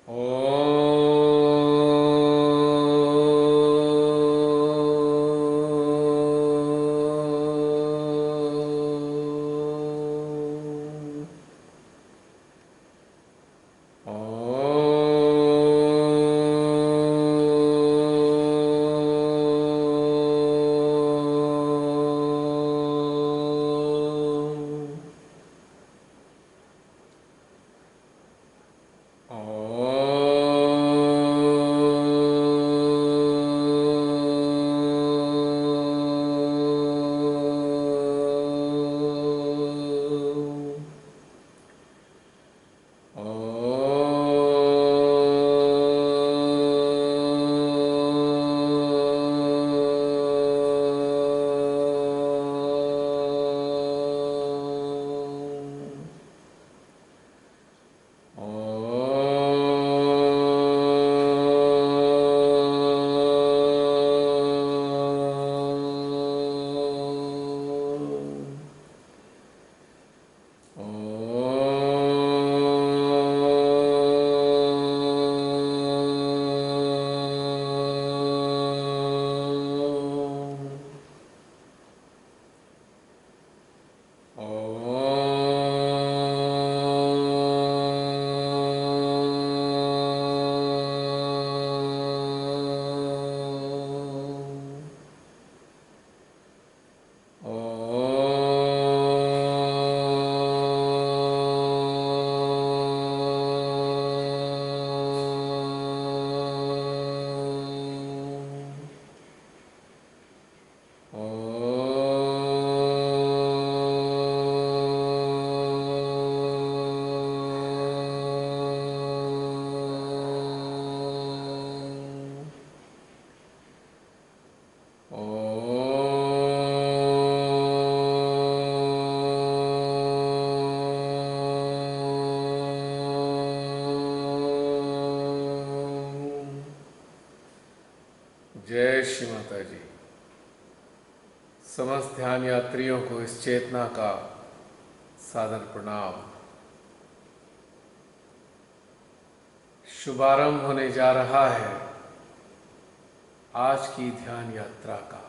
ओ जय श्री माता जी। समस्त ध्यान यात्रियों को इस चेतना का सादर प्रणाम। शुभारंभ होने जा रहा है आज की ध्यान यात्रा का।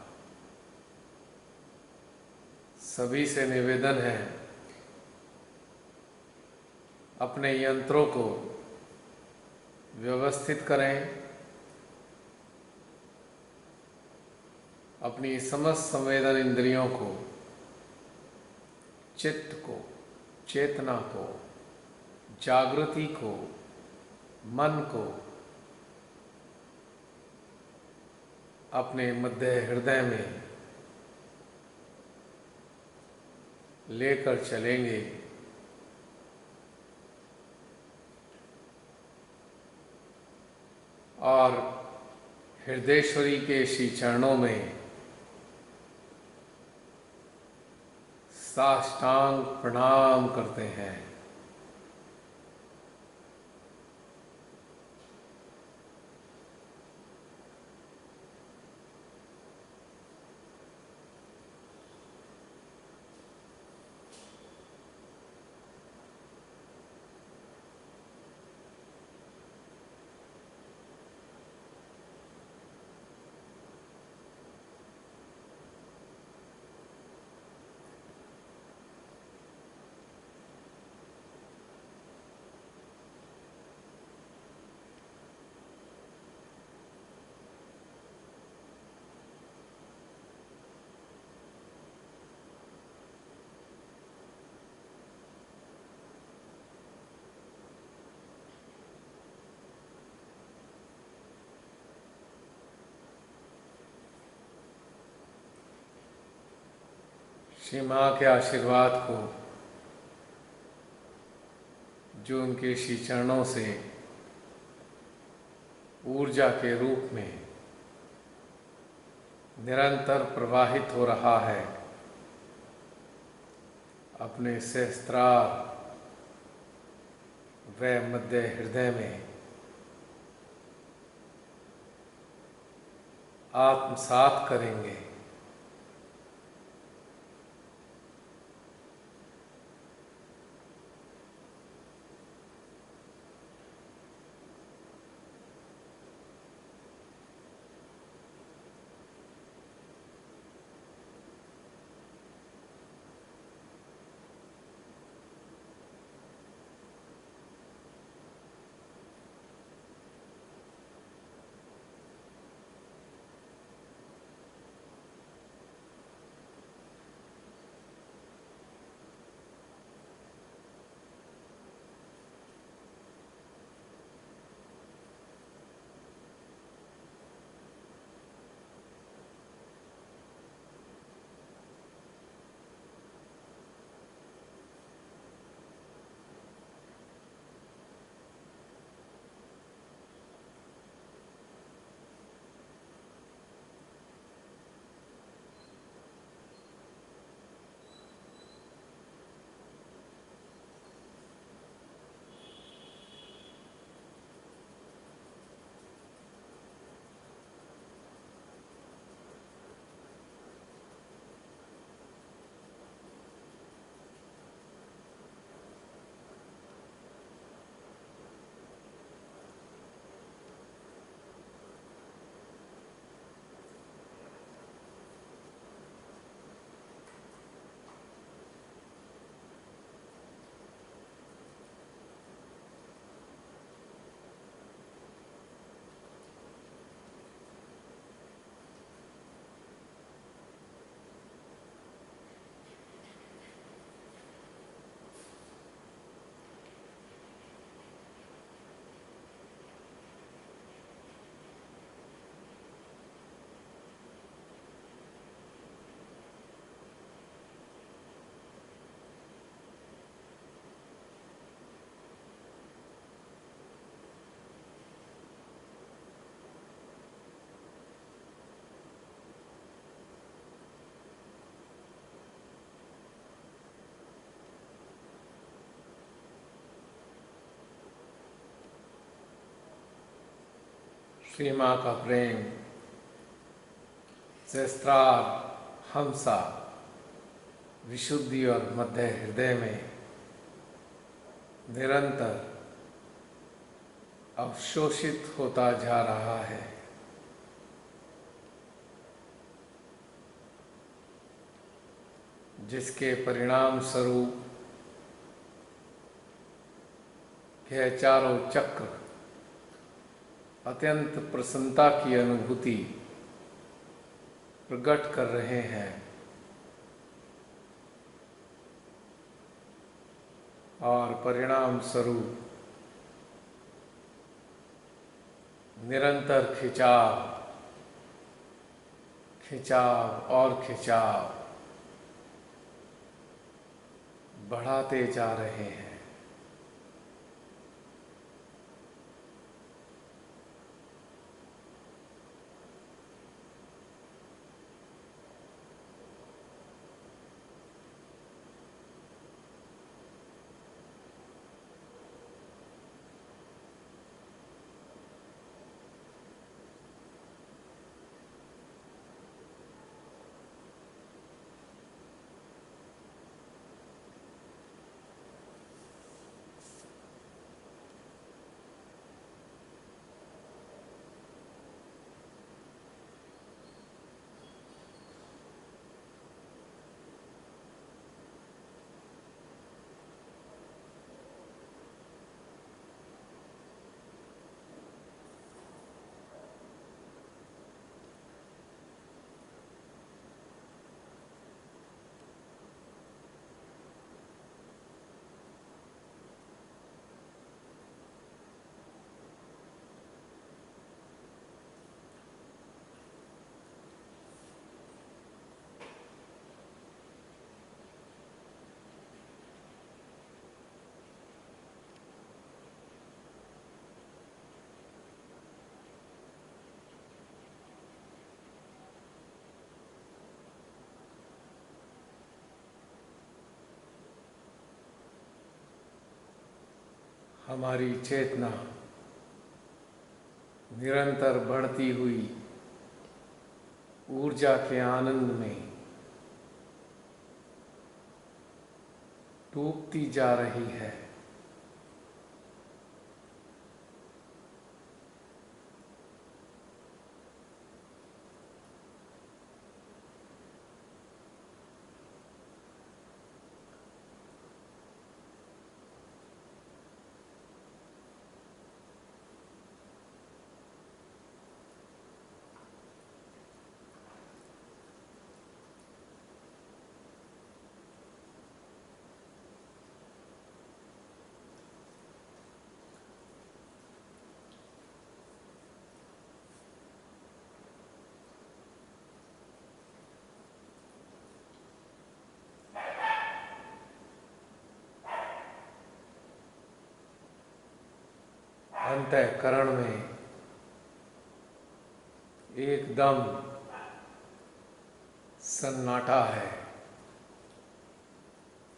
सभी से निवेदन है, अपने यंत्रों को व्यवस्थित करें, अपनी समस्त संवेदन इंद्रियों को, चित्त को, चेतना को, जागृति को, मन को अपने मध्य हृदय में लेकर चलेंगे। और हृदयेश्वरी के श्री चरणों में साष्टांग प्रणाम करते हैं। श्री माँ के आशीर्वाद को, जो उनके श्री चरणों से ऊर्जा के रूप में निरंतर प्रवाहित हो रहा है, अपने सहस्त्रार व मध्य हृदय में आत्मसात करेंगे। श्री माँ का प्रेम सहस्त्रार हमसा विशुद्धि और मध्य हृदय में निरंतर अवशोषित होता जा रहा है। जिसके परिणाम स्वरूप यह चारों चक्र अत्यंत प्रसन्नता की अनुभूति प्रकट कर रहे हैं और परिणाम स्वरूप निरंतर खिंचाव खिंचाव और खिंचाव बढ़ाते जा रहे हैं। हमारी चेतना निरंतर बढ़ती हुई ऊर्जा के आनंद में डूबती जा रही है। अंतःकरण में एकदम सन्नाटा है,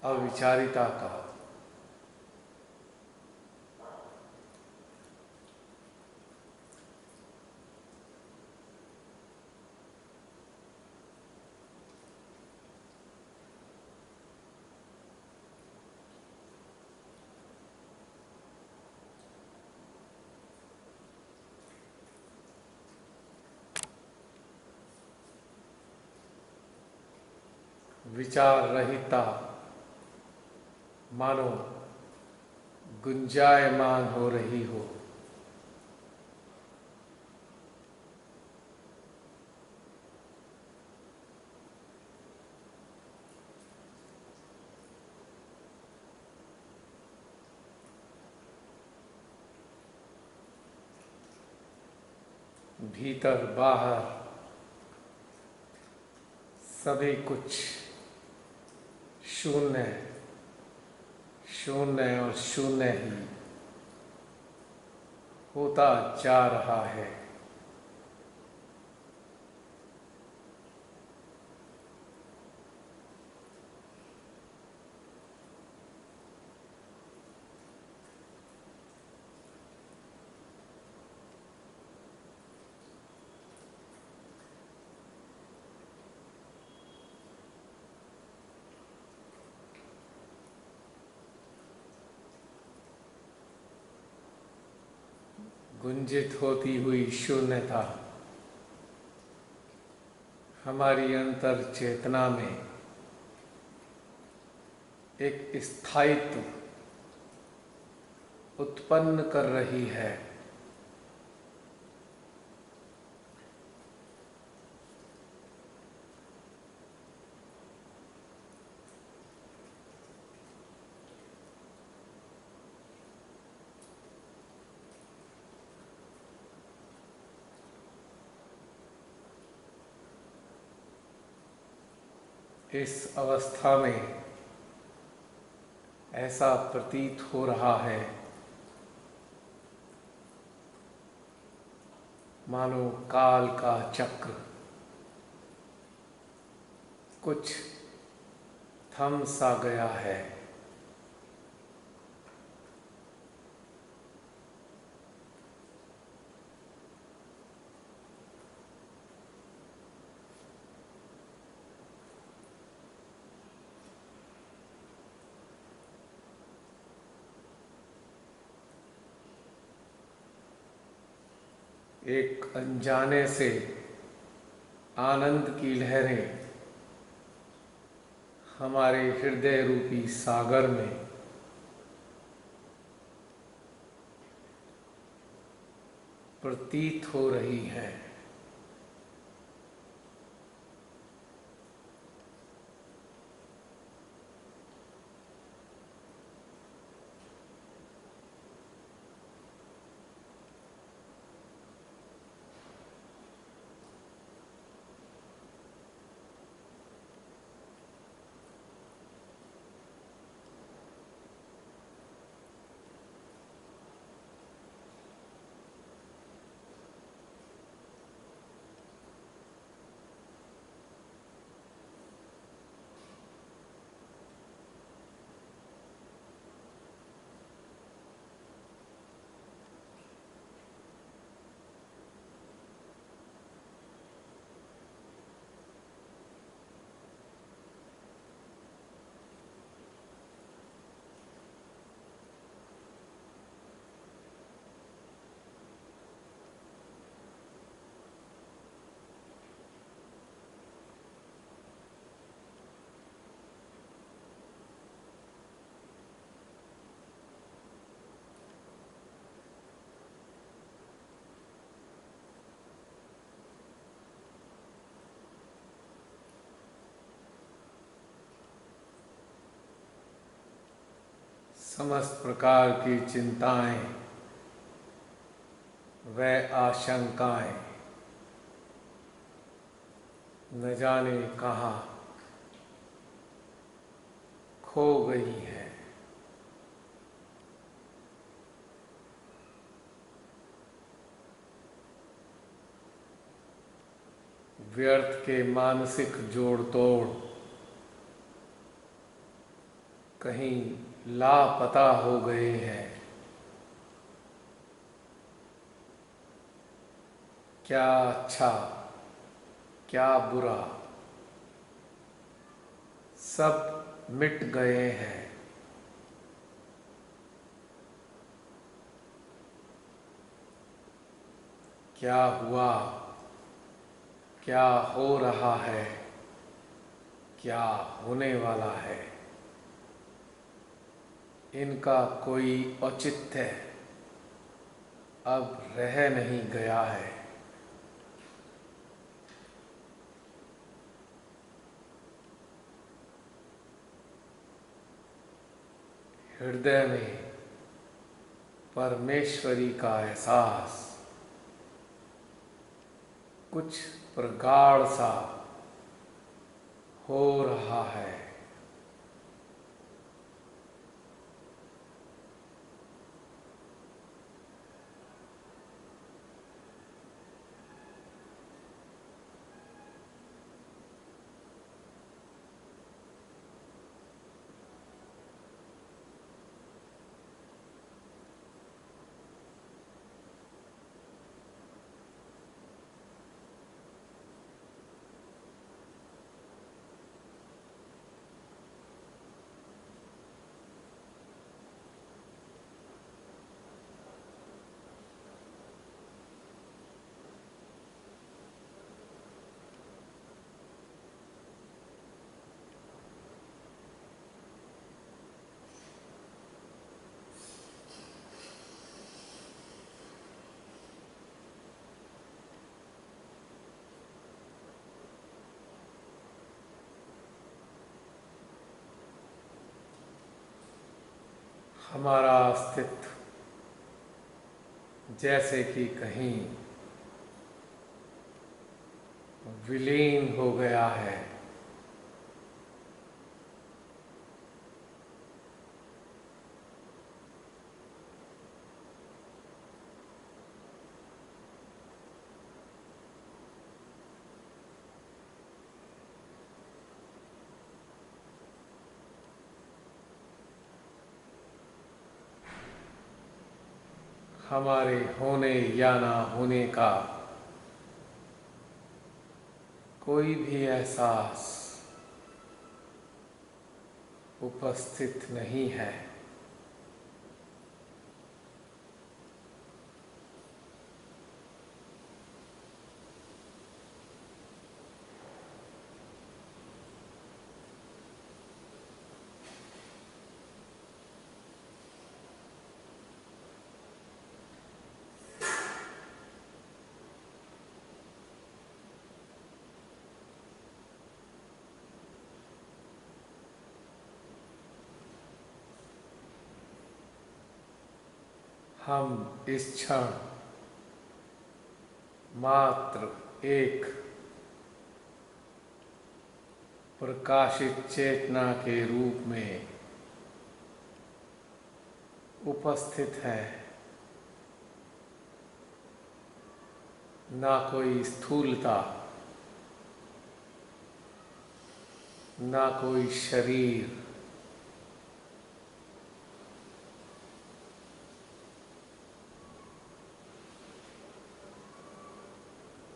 अविचारिता का। विचार रहिता मानो गुंजायमान हो रही हो। भीतर बाहर सभी कुछ शून्य शून्य और शून्य ही होता जा रहा है। गुंजित होती हुई शून्यता हमारी अंतर चेतना में एक स्थायित्व उत्पन्न कर रही है। इस अवस्था में ऐसा प्रतीत हो रहा है मानो काल का चक्र कुछ थम सा गया है। एक अनजाने से आनंद की लहरें हमारे हृदय रूपी सागर में प्रतीत हो रही है। समस्त प्रकार की चिंताएं व आशंकाएं न जाने कहाँ खो गई है। व्यर्थ के मानसिक जोड़ तोड़ कहीं लापता हो गए हैं। क्या अच्छा क्या बुरा सब मिट गए हैं। क्या हुआ, क्या हो रहा है, क्या होने वाला है, इनका कोई औचित्य अब रह नहीं गया है। हृदय में परमेश्वरी का एहसास कुछ प्रगाढ़ सा हो रहा है। हमारा अस्तित्व जैसे कि कहीं विलीन हो गया है। हमारे होने या ना होने का कोई भी एहसास उपस्थित नहीं है। हम इस क्षण मात्र एक प्रकाशित चेतना के रूप में उपस्थित है। ना कोई स्थूलता, ना कोई शरीर,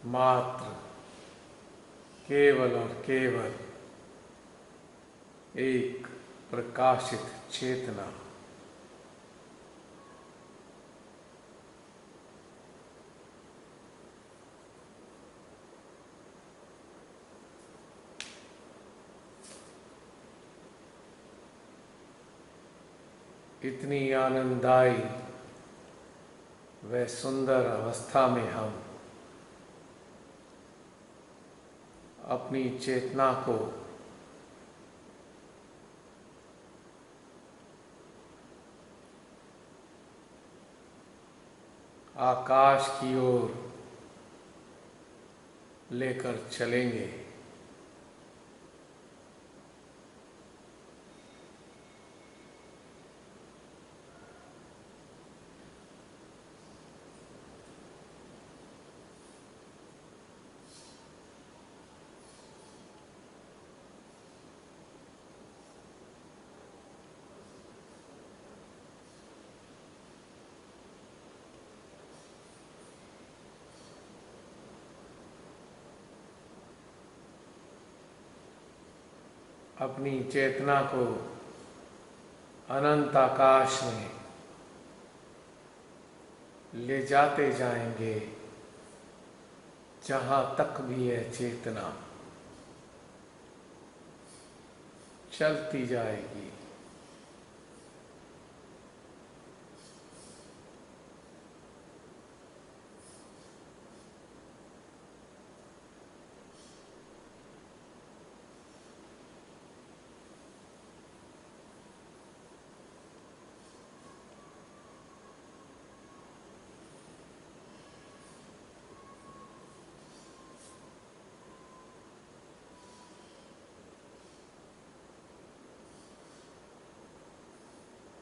मात्र केवल और केवल एक प्रकाशित चेतना। इतनी आनंददायी व सुंदर अवस्था में हम अपनी चेतना को आकाश की ओर लेकर चलेंगे। अपनी चेतना को अनंत आकाश में ले जाते जाएंगे, जहां तक भी यह चेतना चलती जाएगी।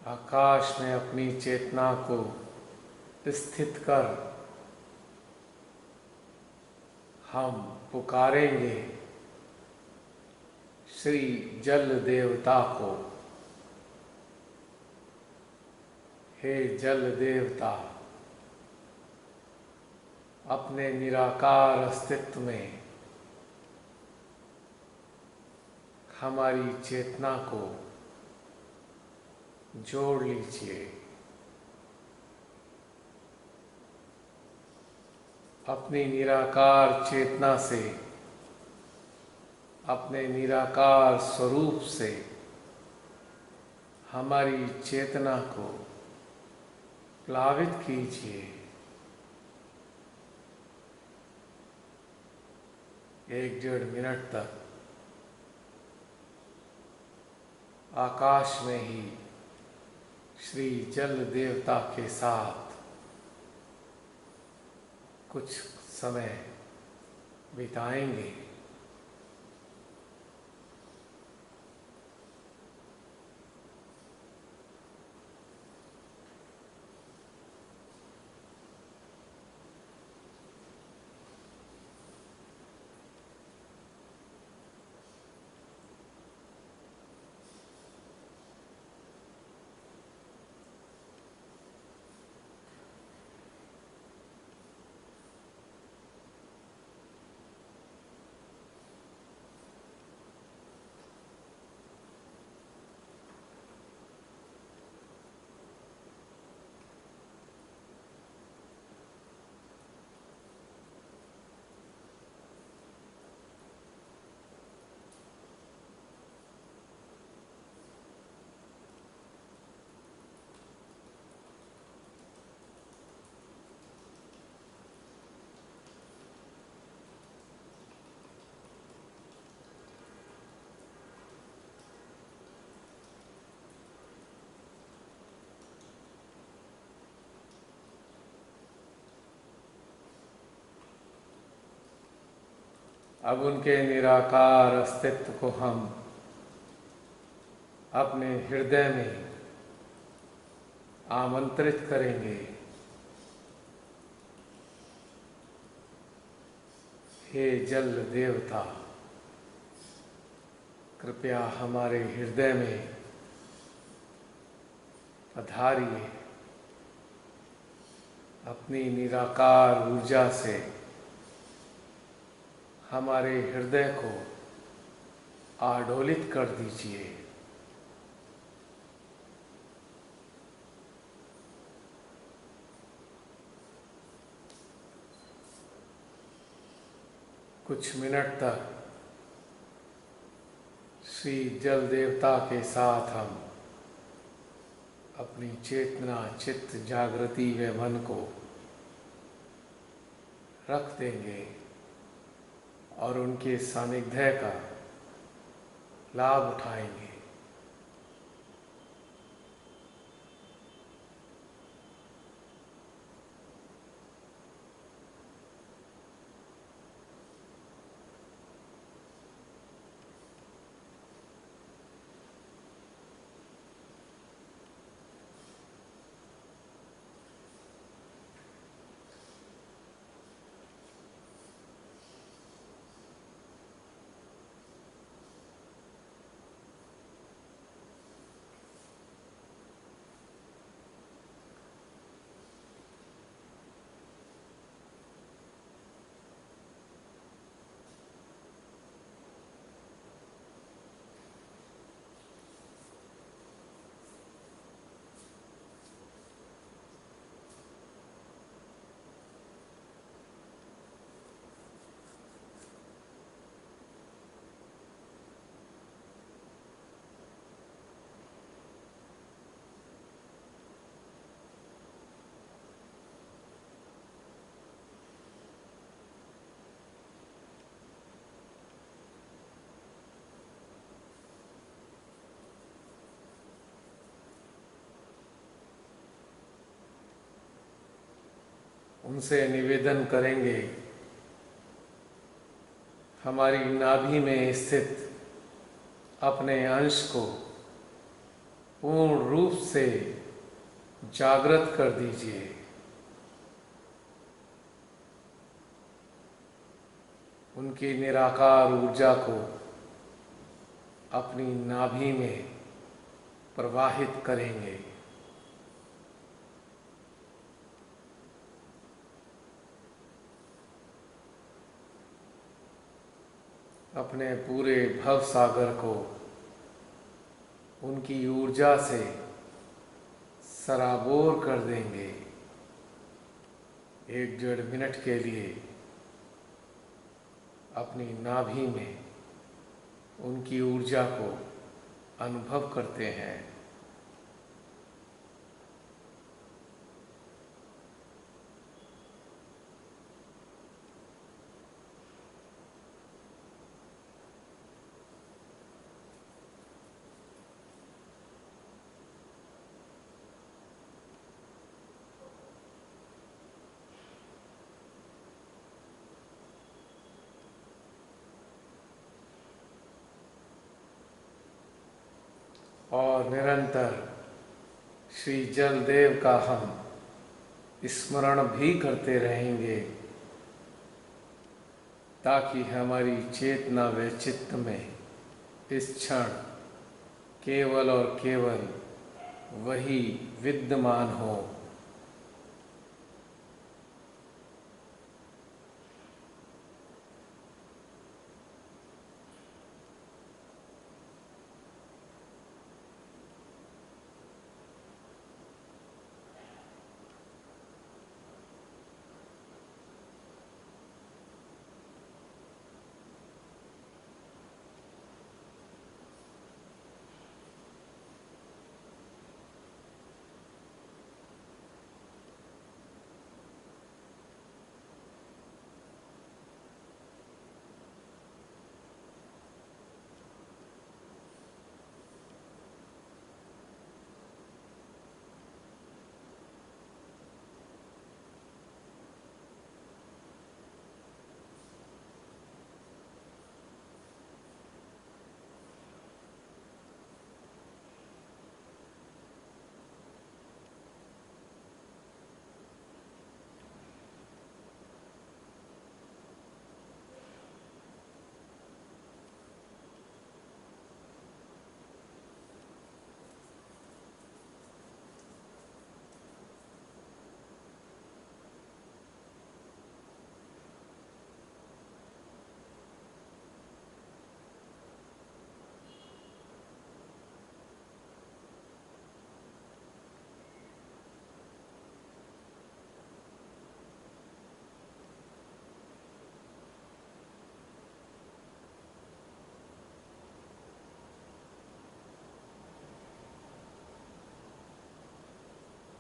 आकाश में अपनी चेतना को स्थित कर हम पुकारेंगे श्री जल देवता को। हे जल देवता, अपने निराकार अस्तित्व में हमारी चेतना को जोड़ लीजिए। अपनी निराकार चेतना से, अपने निराकार स्वरूप से हमारी चेतना को प्लावित कीजिए। 1-1.5 मिनट तक आकाश में ही श्री जल देवता के साथ कुछ समय बिताएंगे। अब उनके निराकार अस्तित्व को हम अपने हृदय में आमंत्रित करेंगे। हे जल देवता, कृपया हमारे हृदय में पधारिए। अपनी निराकार ऊर्जा से हमारे हृदय को आडोलित कर दीजिए। कुछ मिनट तक श्री जल देवता के साथ हम अपनी चेतना, चित्त, जागृति व मन को रख देंगे और उनके सानिध्य का लाभ उठाएंगे। उनसे निवेदन करेंगे, हमारी नाभि में स्थित अपने अंश को पूर्ण रूप से जागृत कर दीजिए। उनकी निराकार ऊर्जा को अपनी नाभि में प्रवाहित करेंगे। अपने पूरे भव सागर को उनकी ऊर्जा से सराबोर कर देंगे। 1-1.5 मिनट के लिए अपनी नाभि में उनकी ऊर्जा को अनुभव करते हैं। और निरंतर श्री जलदेव का हम स्मरण भी करते रहेंगे, ताकि हमारी चेतना व चित्त में इस क्षण केवल और केवल वही विद्यमान हो।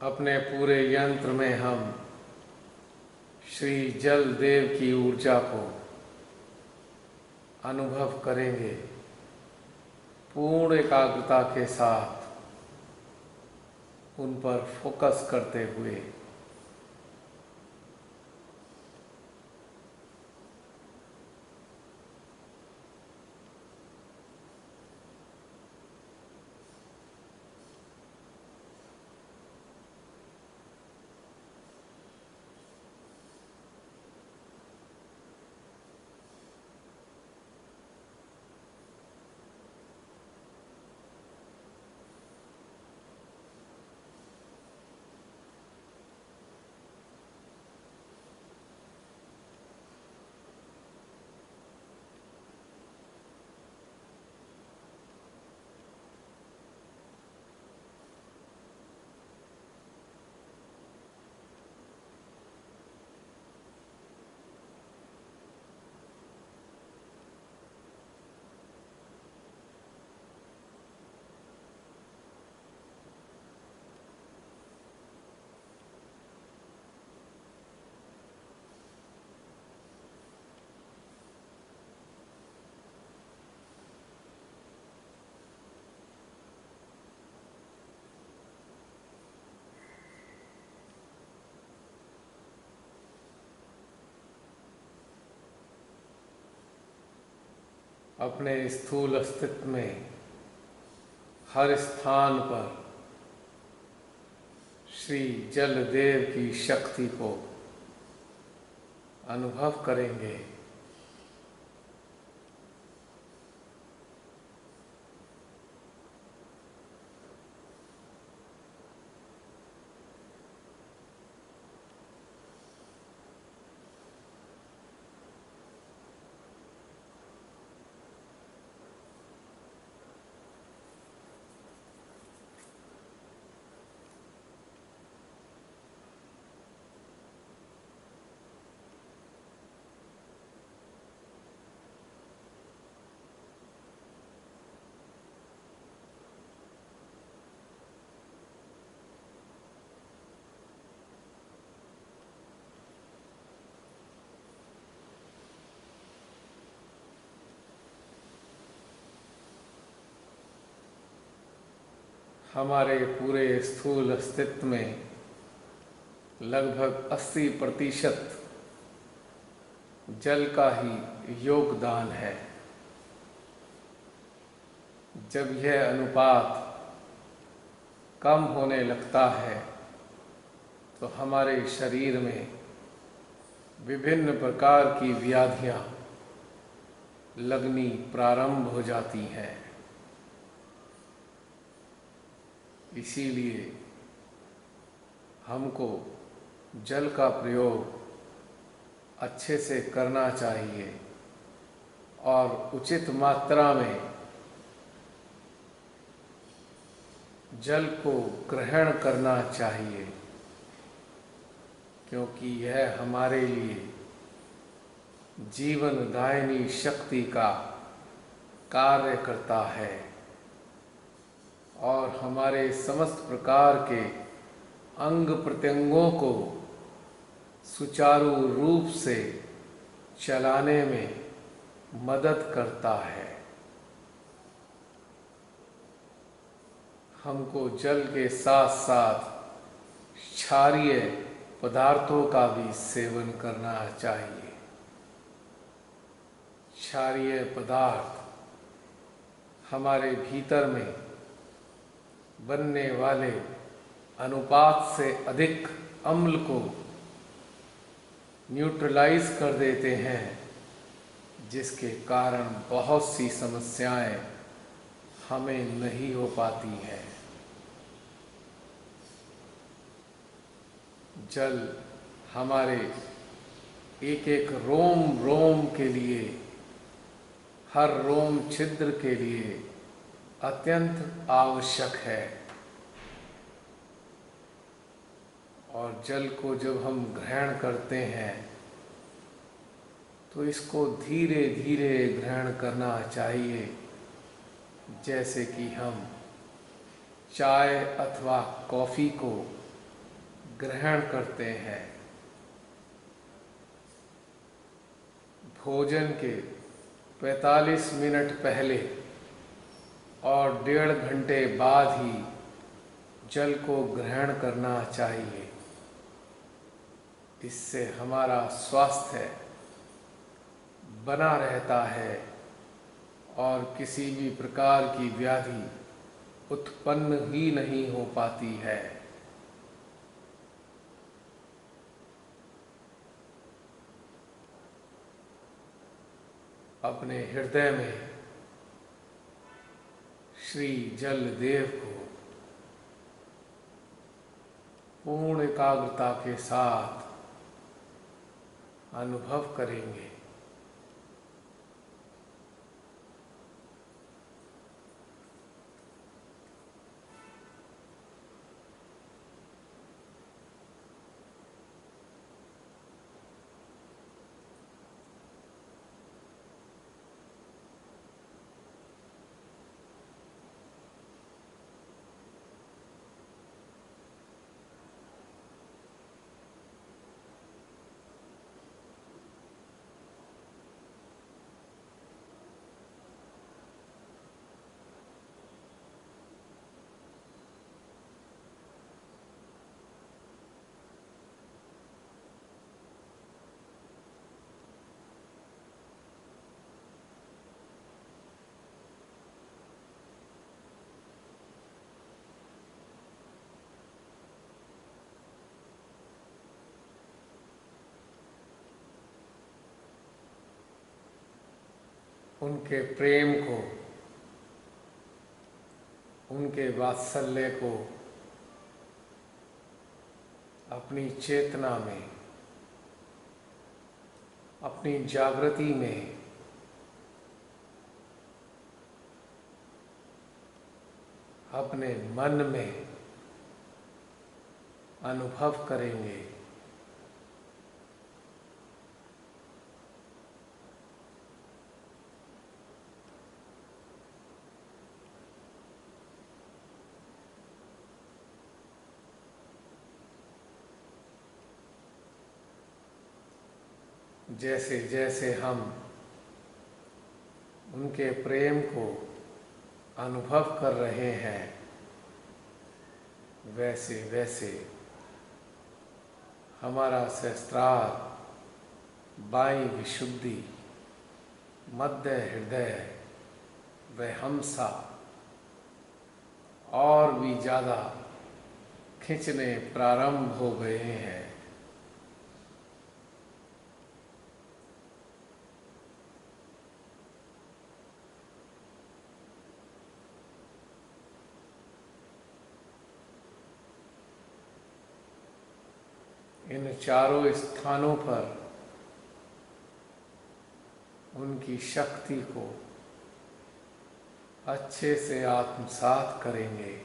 अपने पूरे यंत्र में हम श्री जलदेव की ऊर्जा को अनुभव करेंगे, पूर्ण एकाग्रता के साथ उन पर फोकस करते हुए। अपने स्थूल अस्तित्व में हर स्थान पर श्री जलदेव की शक्ति को अनुभव करेंगे। हमारे पूरे स्थूल अस्तित्व में लगभग 80% जल का ही योगदान है। जब यह अनुपात कम होने लगता है तो हमारे शरीर में विभिन्न प्रकार की व्याधियां लगनी प्रारंभ हो जाती हैं। इसीलिए हमको जल का प्रयोग अच्छे से करना चाहिए और उचित मात्रा में जल को ग्रहण करना चाहिए, क्योंकि यह हमारे लिए जीवनदायिनी शक्ति का कार्य करता है और हमारे समस्त प्रकार के अंग प्रत्यंगों को सुचारू रूप से चलाने में मदद करता है। हमको जल के साथ साथ क्षारीय पदार्थों का भी सेवन करना चाहिए। क्षारीय पदार्थ हमारे भीतर में बनने वाले अनुपात से अधिक अम्ल को न्यूट्रलाइज कर देते हैं, जिसके कारण बहुत सी समस्याएं हमें नहीं हो पाती हैं। जल हमारे एक एक रोम रोम के लिए, हर रोम छिद्र के लिए अत्यंत आवश्यक है। और जल को जब हम ग्रहण करते हैं तो इसको धीरे धीरे ग्रहण करना चाहिए, जैसे कि हम चाय अथवा कॉफ़ी को ग्रहण करते हैं। भोजन के 45 मिनट पहले और 1.5 घंटे बाद ही जल को ग्रहण करना चाहिए। इससे हमारा स्वास्थ्य बना रहता है और किसी भी प्रकार की व्याधि उत्पन्न ही नहीं हो पाती है। अपने हृदय में श्री जल देव को पूर्ण एकाग्रता के साथ अनुभव करेंगे। उनके प्रेम को, उनके वात्सल्य को अपनी चेतना में, अपनी जागृति में अपने मन में अनुभव करेंगे। जैसे जैसे हम उनके प्रेम को अनुभव कर रहे हैं, वैसे वैसे हमारा सहस्त्रार, बाईं विशुद्धि, मध्य हृदय व हमसा और भी ज़्यादा खींचने प्रारंभ हो गए हैं। इन चारों स्थानों पर उनकी शक्ति को अच्छे से आत्मसात करेंगे।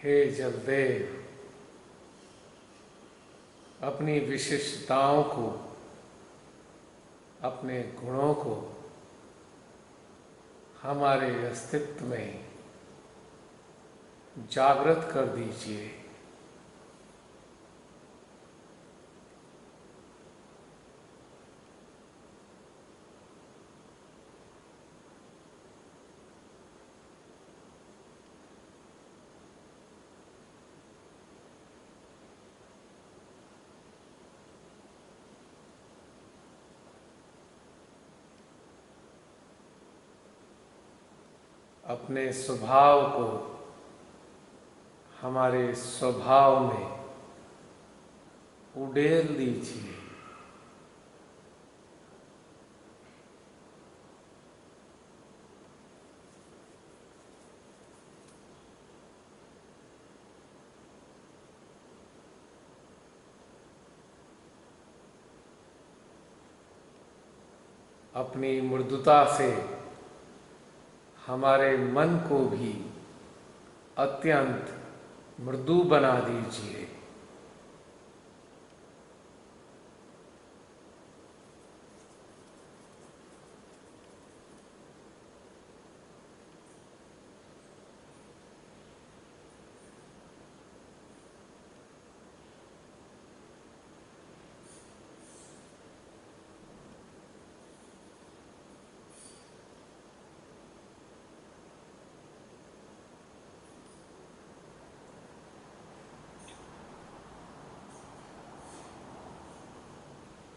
हे जलदेव, अपनी विशिष्टताओं को, अपने गुणों को हमारे अस्तित्व में जागृत कर दीजिए। अपने स्वभाव को हमारे स्वभाव में उड़ेल दीजिए। अपनी मृदुता से हमारे मन को भी अत्यंत मृदु बना दीजिए।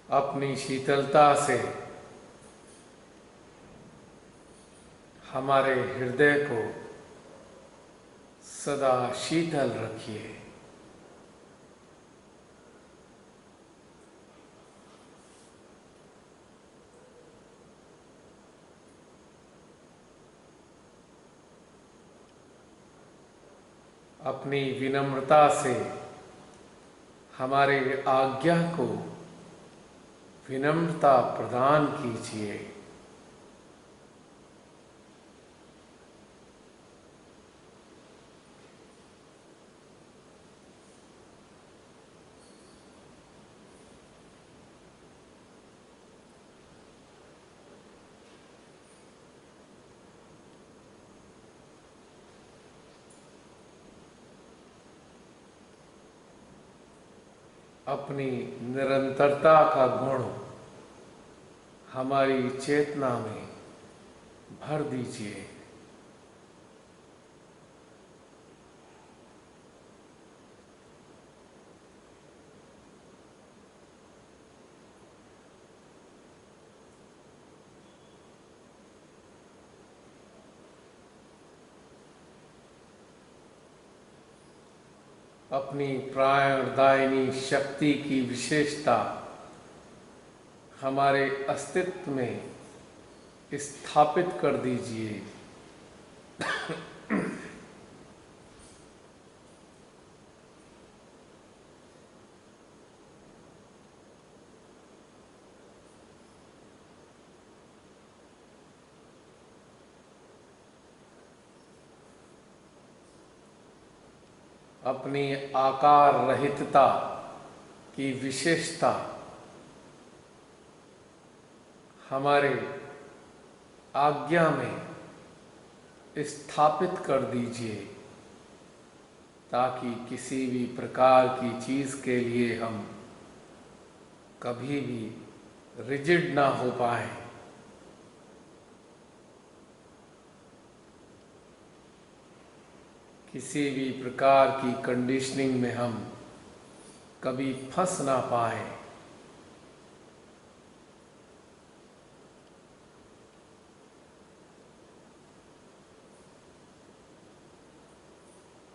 अपनी शीतलता से हमारे हृदय को सदा शीतल रखिए। अपनी विनम्रता से हमारे आज्ञा को विनम्रता प्रदान कीजिए। अपनी निरंतरता का गुण हमारी चेतना में भर दीजिए। अपनी प्राणदायिनी शक्ति की विशेषता हमारे अस्तित्व में स्थापित कर दीजिए। अपनी आकार रहितता की विशेषता हमारे आज्ञा में स्थापित कर दीजिए, ताकि किसी भी प्रकार की चीज़ के लिए हम कभी भी रिजिड ना हो पाए। किसी भी प्रकार की कंडीशनिंग में हम कभी फंस ना पाए।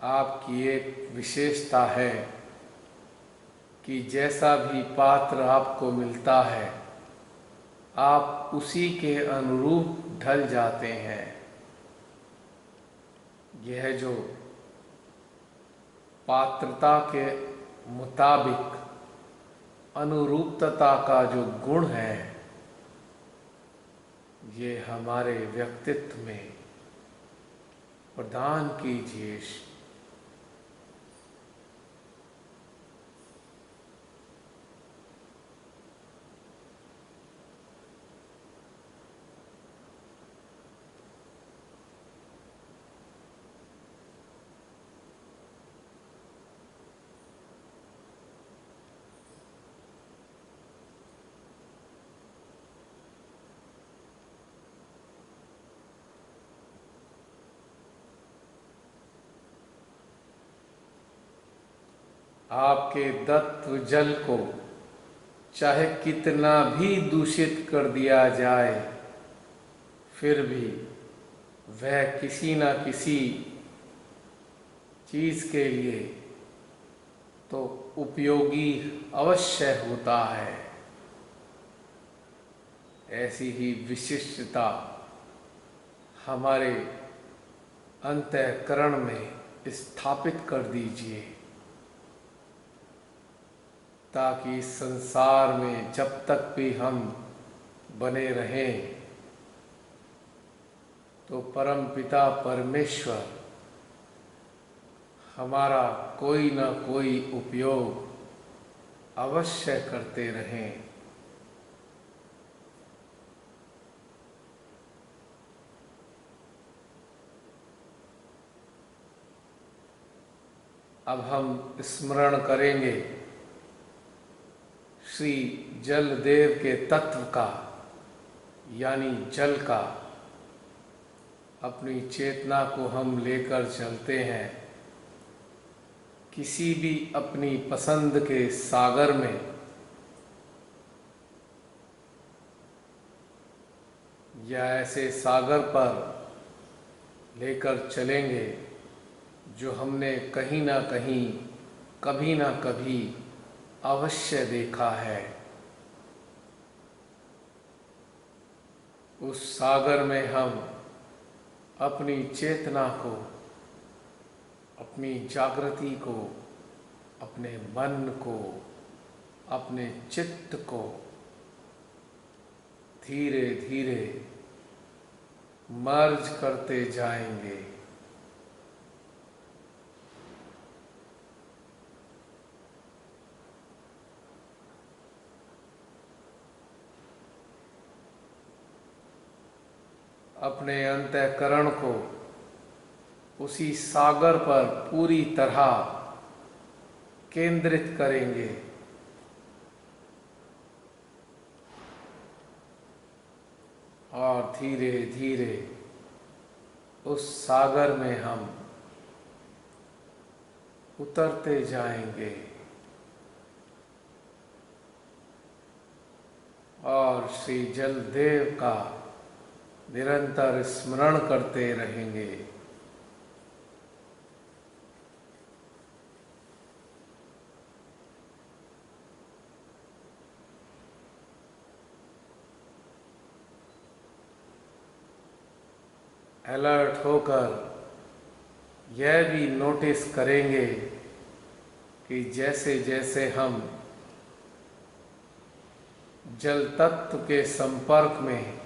आपकी एक विशेषता है कि जैसा भी पात्र आपको मिलता है, आप उसी के अनुरूप ढल जाते हैं। यह जो पात्रता के मुताबिक अनुरूपता का जो गुण है, ये हमारे व्यक्तित्व में प्रदान कीजिए। आपके तत्व जल को चाहे कितना भी दूषित कर दिया जाए, फिर भी वह किसी न किसी चीज़ के लिए तो उपयोगी अवश्य होता है। ऐसी ही विशिष्टता हमारे अंतःकरण में स्थापित कर दीजिए, ताकि इस संसार में जब तक भी हम बने रहें, तो परमपिता परमेश्वर हमारा कोई न कोई उपयोग अवश्य करते रहें। अब हम स्मरण करेंगे श्री जलदेव के तत्व का, यानी जल का। अपनी चेतना को हम लेकर चलते हैं किसी भी अपनी पसंद के सागर में, या ऐसे सागर पर लेकर चलेंगे जो हमने कहीं ना कहीं कभी ना कभी अवश्य देखा है। उस सागर में हम अपनी चेतना को, अपनी जागृति को, अपने मन को, अपने चित्त को धीरे धीरे मर्ज करते जाएंगे। अपने अंतःकरण को उसी सागर पर पूरी तरह केंद्रित करेंगे और धीरे धीरे उस सागर में हम उतरते जाएंगे और श्री जलदेव का निरंतर स्मरण करते रहेंगे। अलर्ट होकर यह भी नोटिस करेंगे कि जैसे जैसे हम जल तत्व के संपर्क में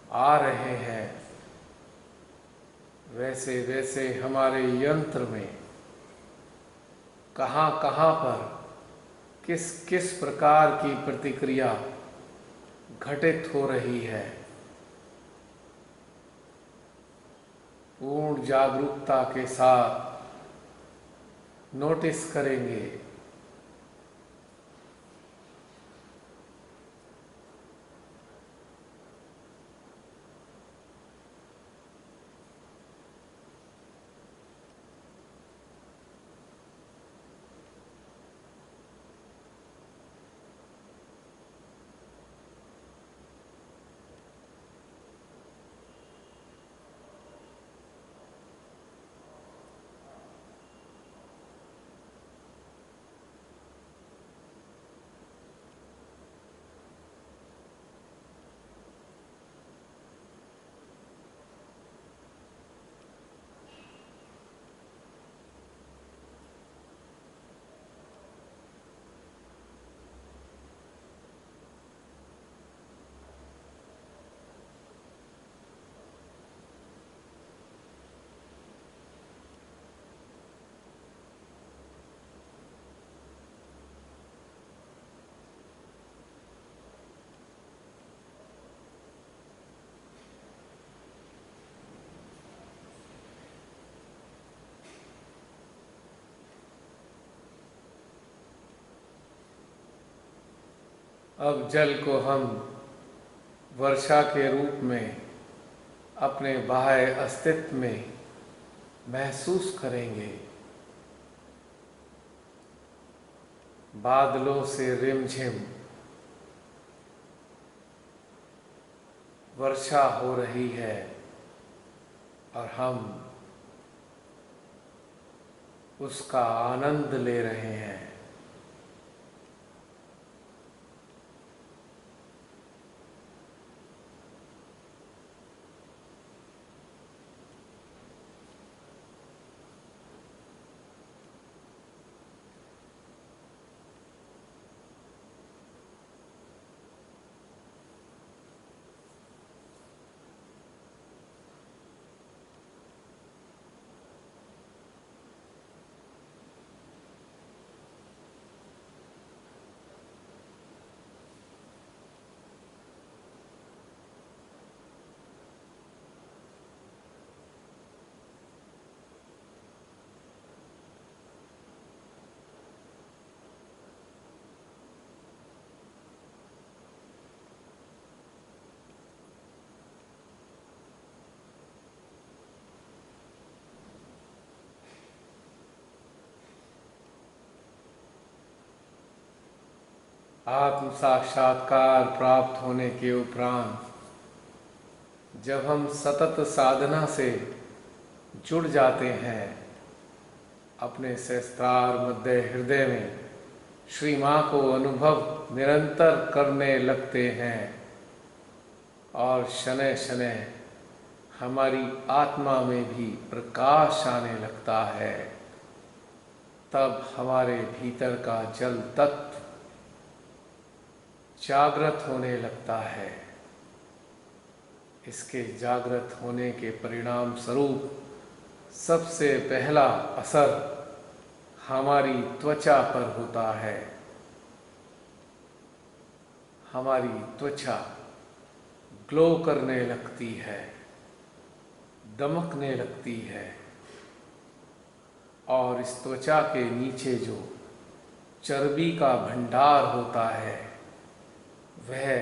आ रहे हैं, वैसे वैसे हमारे यंत्र में कहाँ कहाँ पर किस किस प्रकार की प्रतिक्रिया घटित हो रही है, पूर्ण जागरूकता के साथ नोटिस करेंगे। अब जल को हम वर्षा के रूप में अपने बाह्य अस्तित्व में महसूस करेंगे। बादलों से रिमझिम वर्षा हो रही है और हम उसका आनंद ले रहे हैं। आत्म साक्षात्कार प्राप्त होने के उपरांत जब हम सतत साधना से जुड़ जाते हैं, अपने सहस्त्रार मध्य हृदय में श्री माँ को अनुभव निरंतर करने लगते हैं और शनय शनय हमारी आत्मा में भी प्रकाश आने लगता है, तब हमारे भीतर का जल तत्व जागृत होने लगता है। इसके जागृत होने के परिणाम स्वरूप सबसे पहला असर हमारी त्वचा पर होता है। हमारी त्वचा ग्लो करने लगती है, दमकने लगती है और इस त्वचा के नीचे जो चर्बी का भंडार होता है वह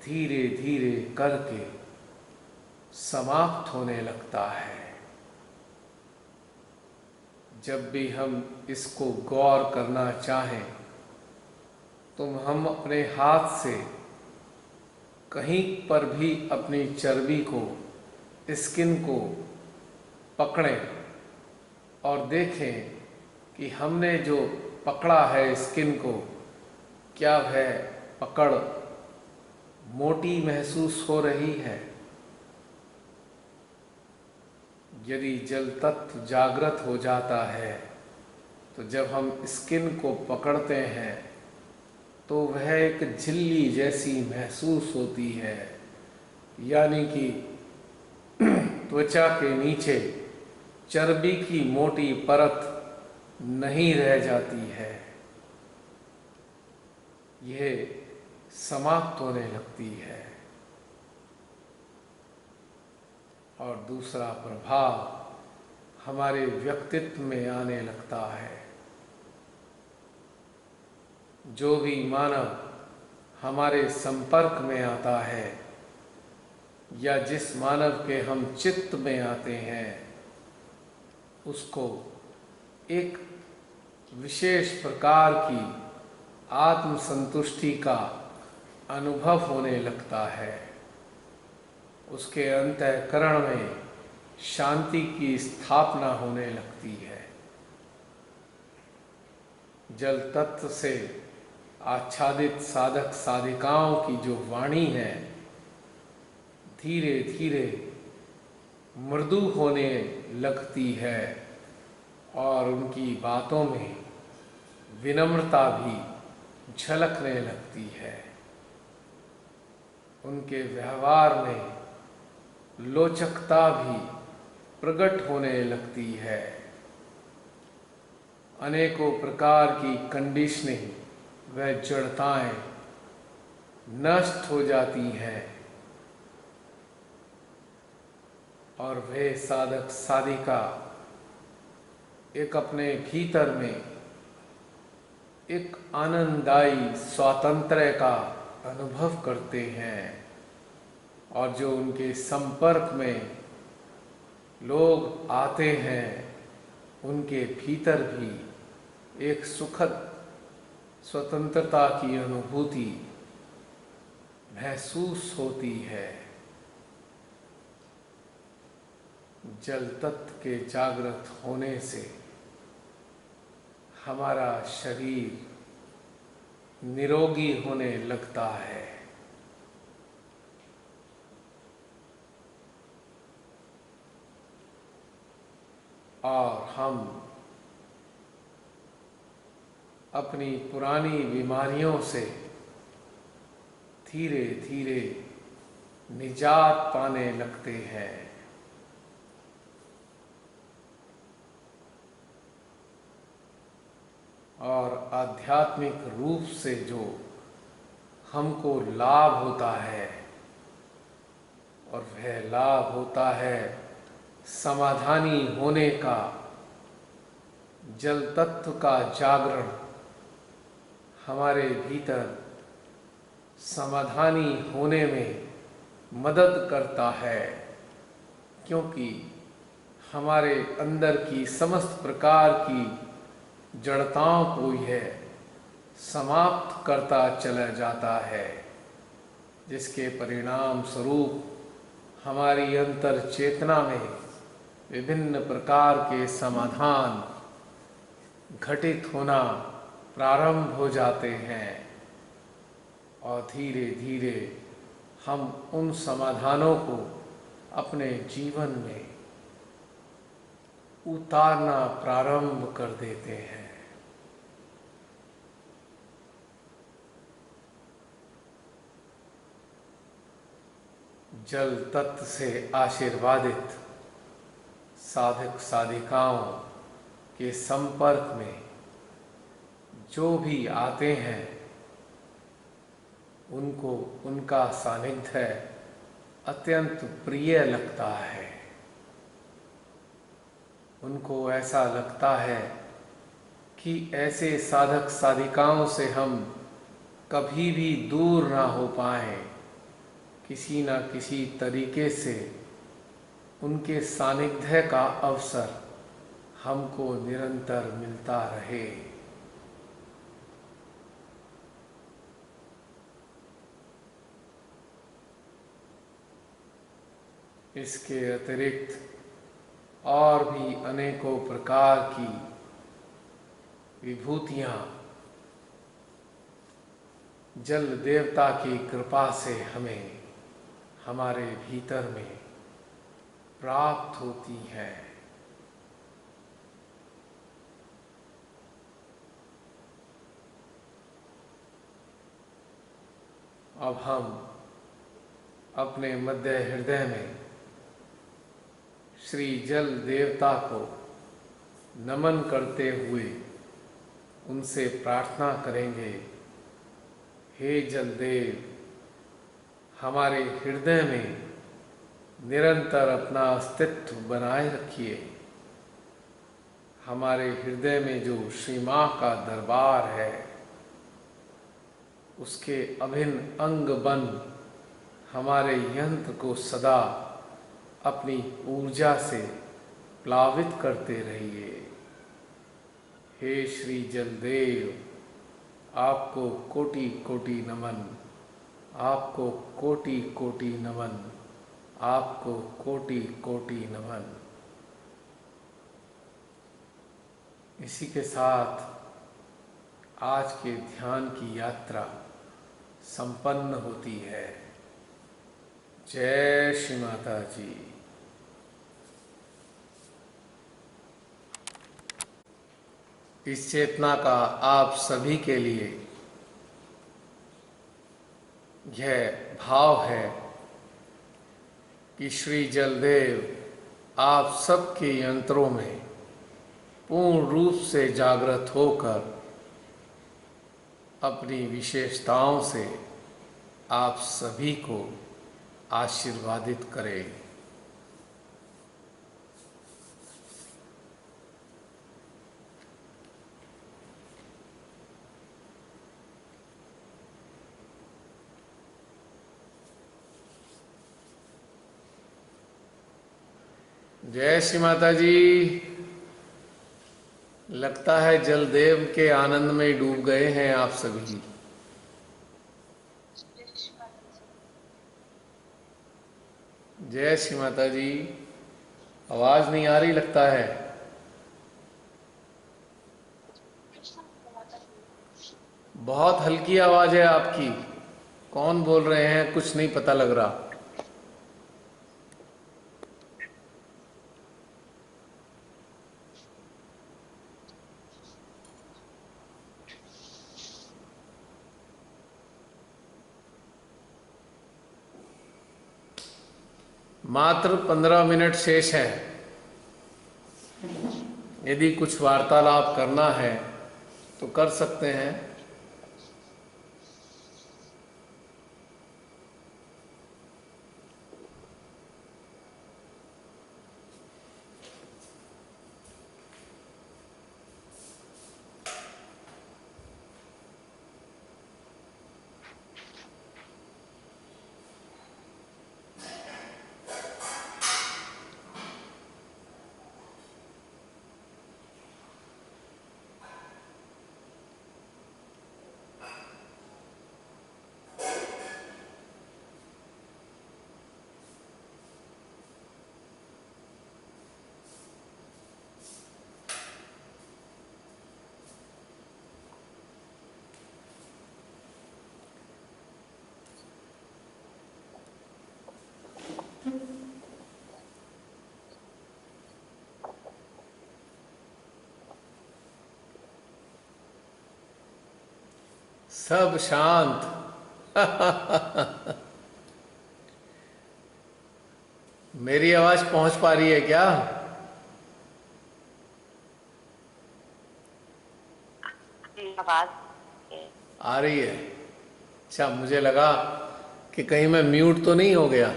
धीरे धीरे करके समाप्त होने लगता है। जब भी हम इसको गौर करना चाहें तो हम अपने हाथ से कहीं पर भी अपनी चर्बी को, स्किन को पकड़ें और देखें कि हमने जो पकड़ा है स्किन को, क्या वह पकड़ मोटी महसूस हो रही है। यदि जल तत्व जागृत हो जाता है तो जब हम स्किन को पकड़ते हैं तो वह एक झिल्ली जैसी महसूस होती है, यानी कि त्वचा के नीचे चर्बी की मोटी परत नहीं रह जाती है, यह समाप्त होने लगती है। और दूसरा प्रभाव हमारे व्यक्तित्व में आने लगता है। जो भी मानव हमारे संपर्क में आता है या जिस मानव के हम चित्त में आते हैं, उसको एक विशेष प्रकार की आत्मसंतुष्टि का अनुभव होने लगता है। उसके अंतःकरण में शांति की स्थापना होने लगती है। जल तत्व से आच्छादित साधक साधिकाओं की जो वाणी है, धीरे धीरे मृदु होने लगती है और उनकी बातों में विनम्रता भी झलकने लगती है। उनके व्यवहार में लोचकता भी प्रकट होने लगती है। अनेकों प्रकार की कंडीशनिंग व जड़ताएं नष्ट हो जाती हैं और वे साधक साधिका एक अपने भीतर में एक आनंददायी स्वातंत्र्य का अनुभव करते हैं और जो उनके संपर्क में लोग आते हैं, उनके भीतर भी एक सुखद स्वतंत्रता की अनुभूति महसूस होती है। जल तत्व के जागृत होने से हमारा शरीर निरोगी होने लगता है। और हम अपनी पुरानी बीमारियों से धीरे धीरे निजात पाने लगते हैं। और आध्यात्मिक रूप से जो हमको लाभ होता है, और वह लाभ होता है समाधानी होने का। जल तत्व का जागरण हमारे भीतर समाधानी होने में मदद करता है, क्योंकि हमारे अंदर की समस्त प्रकार की जड़ताओं को यह समाप्त करता चला जाता है, जिसके परिणाम स्वरूप हमारी अंतर चेतना में विभिन्न प्रकार के समाधान घटित होना प्रारंभ हो जाते हैं और धीरे धीरे हम उन समाधानों को अपने जीवन में उतारना प्रारंभ कर देते हैं। जल तत्व से आशीर्वादित साधक साधिकाओं के संपर्क में जो भी आते हैं, उनको उनका सानिध्य अत्यंत प्रिय लगता है। उनको ऐसा लगता है कि ऐसे साधक साधिकाओं से हम कभी भी दूर ना हो पाएं, किसी न किसी तरीके से उनके सानिध्य का अवसर हमको निरंतर मिलता रहे। इसके अतिरिक्त और भी अनेकों प्रकार की विभूतियां जल देवता की कृपा से हमें हमारे भीतर में प्राप्त होती हैं। अब हम अपने मध्य हृदय में श्री जल देवता को नमन करते हुए उनसे प्रार्थना करेंगे, हे जलदेव, हमारे हृदय में निरंतर अपना अस्तित्व बनाए रखिए। हमारे हृदय में जो श्री माँ का दरबार है, उसके अभिन्न अंग बन हमारे यंत्र को सदा अपनी ऊर्जा से प्लावित करते रहिए। हे श्री जलदेव, आपको कोटि कोटि नमन, आपको कोटि कोटि नमन, आपको कोटि कोटि नमन। इसी के साथ आज के ध्यान की यात्रा संपन्न होती है। जय श्री माता जी। इस चेतना का आप सभी के लिए यह भाव है कि श्री जलदेव आप सबके यंत्रों में पूर्ण रूप से जागृत होकर अपनी विशेषताओं से आप सभी को आशीर्वादित करें। जय श्री माता जी। लगता है जलदेव के आनंद में डूब गए हैं आप सभी। जय श्री माता जी। आवाज नहीं आ रही लगता है। बहुत हल्की आवाज है आपकी। कौन बोल रहे हैं कुछ नहीं पता लग रहा। मात्र 15 मिनट शेष है। यदि कुछ वार्तालाप करना है तो कर सकते हैं। सब शांत। मेरी आवाज पहुंच पा रही है क्या? आवाज आ रही है। अच्छा, मुझे लगा कि कहीं मैं म्यूट तो नहीं हो गया।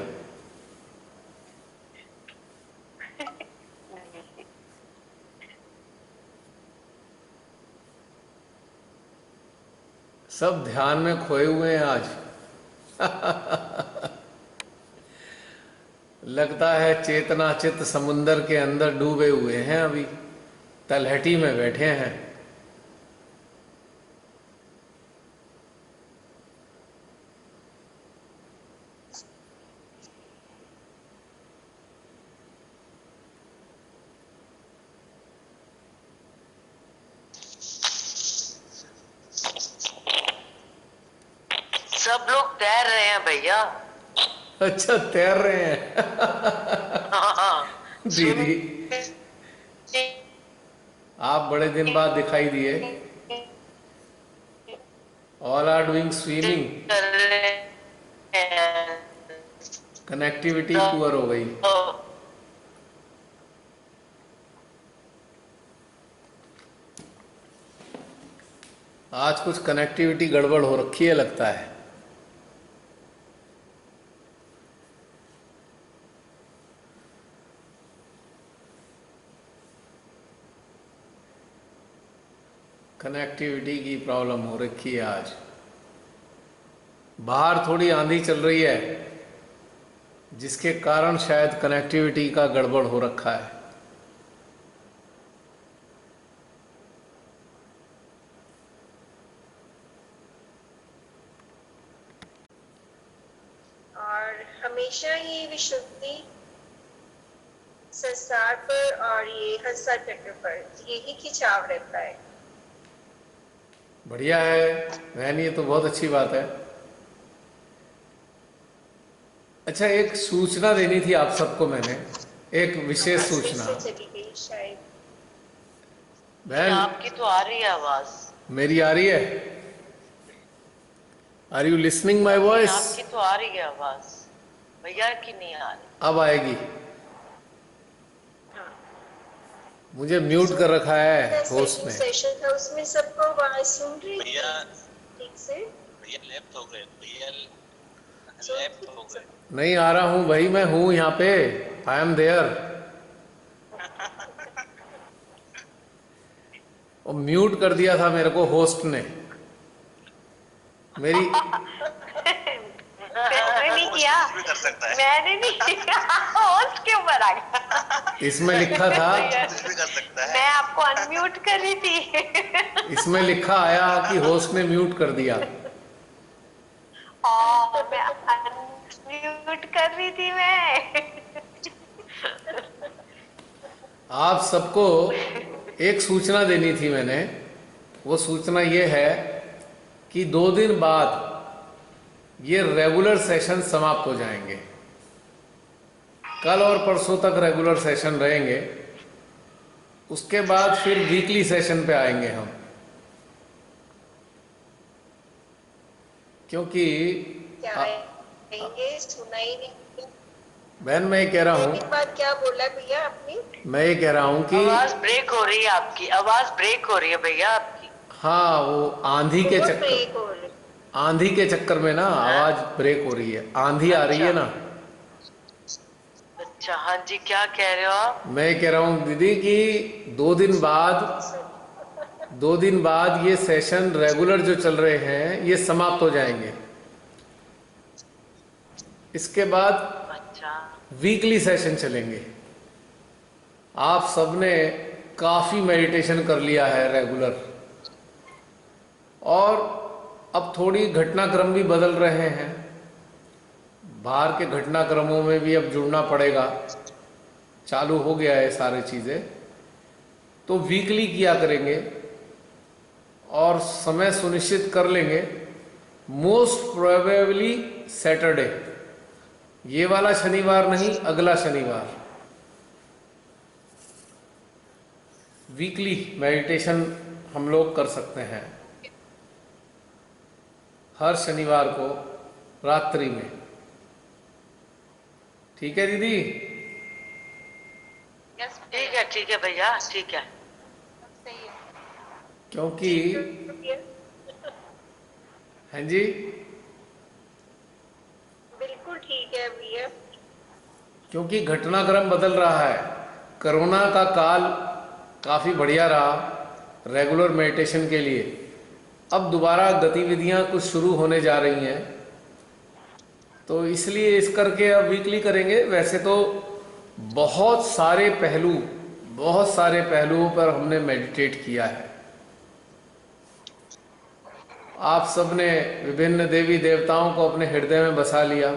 सब ध्यान में खोए हुए हैं आज। लगता है चेतना चित्त समुंदर के अंदर डूबे हुए हैं, अभी तलहटी में बैठे हैं। सब लोग तैर रहे हैं भैया। अच्छा, तैर रहे हैं। दीदी, आप बड़े दिन बाद दिखाई दिए। All are doing swimming. Connectivity poor हो गई। आज कुछ कनेक्टिविटी गड़बड़ हो रखी है लगता है। कनेक्टिविटी की प्रॉब्लम हो रखी है आज। बाहर थोड़ी आंधी चल रही है जिसके कारण शायद कनेक्टिविटी का गड़बड़ हो रखा है। और हमेशा ही विशुद्धि संसार पर और ये हंसा चक्र पर यही खिंचाव रहता है। बढ़िया है बहन, ये तो बहुत अच्छी बात है। अच्छा, एक सूचना देनी थी आप सबको मैंने, एक विशेष सूचना। चली गई शायद। बहन आपकी तो आ रही है आवाज। मेरी आ रही है? Are you listening my voice? आपकी तो आ रही है आवाज, भैया की नहीं आ रही। अब आएगी। हाँ। मुझे म्यूट कर रखा है होस्ट ने। सेशन था उसमें सबको आवाज सुन रही थी भैया ठीक से। भैया लेफ्ट हो गए, भैया लेफ्ट हो गए। नहीं आ रहा हूं भाई, मैं हूं यहाँ पे, आई एम देयर। और म्यूट कर दिया था मेरे को होस्ट ने। मेरी मैंने नहीं किया, भी कर सकता है, मैंने नहीं किया। होस्ट के ऊपर आ गया। इसमें लिखा था, कुछ भी कर सकता है। मैं आपको अनम्यूट कर रही थी। इसमें लिखा आया कि होस्ट ने म्यूट कर दिया। और मैं अनम्यूट कर रही थी मैं। आप सबको एक सूचना देनी थी मैंने। वो सूचना ये है कि 2 दिन बाद ये रेगुलर सेशन समाप्त हो जाएंगे। कल और परसों तक रेगुलर सेशन रहेंगे, उसके बाद फिर वीकली सेशन पे आएंगे हम। क्योंकि क्या आएंगे सुना ही नहीं। बहन मैं ये कह रहा हूँ, एक बार क्या बोला भैया आपने? मैं ये कह रहा हूँ कि आवाज ब्रेक हो रही है आपकी, आवाज ब्रेक हो रही है भैया आपकी। हाँ, वो आंधी के चक्कर, ब्रेक हो रही। आंधी के चक्कर में ना आवाज ब्रेक हो रही है। आंधी आ रही है ना। अच्छा हाँ जी, क्या कह रहे हो आप? मैं ये कह रहा हूँ दीदी कि 2 दिन बाद ये सेशन रेगुलर जो चल रहे हैं ये समाप्त हो जाएंगे। इसके बाद अच्छा वीकली सेशन चलेंगे। आप सबने काफी मेडिटेशन कर लिया है रेगुलर, और अब थोड़ी घटनाक्रम भी बदल रहे हैं। बाहर के घटनाक्रमों में भी अब जुड़ना पड़ेगा, चालू हो गया है सारी चीजें। तो वीकली किया करेंगे और समय सुनिश्चित कर लेंगे। मोस्ट प्रोबेबली सैटरडे, ये वाला शनिवार नहीं, अगला शनिवार वीकली मेडिटेशन हम लोग कर सकते हैं, हर शनिवार को रात्रि में। ठीक है दीदी? ठीक है भैया, ठीक है। क्योंकि हाँ जी, बिल्कुल ठीक है भैया। क्योंकि घटनाक्रम बदल रहा है। कोरोना का काल काफ़ी बढ़िया रहा रेगुलर मेडिटेशन के लिए। अब दोबारा गतिविधियां कुछ शुरू होने जा रही हैं, तो इसलिए इस करके अब वीकली करेंगे। वैसे तो बहुत सारे पहलुओं पर हमने मेडिटेट किया है। आप सबने विभिन्न देवी देवताओं को अपने हृदय में बसा लिया,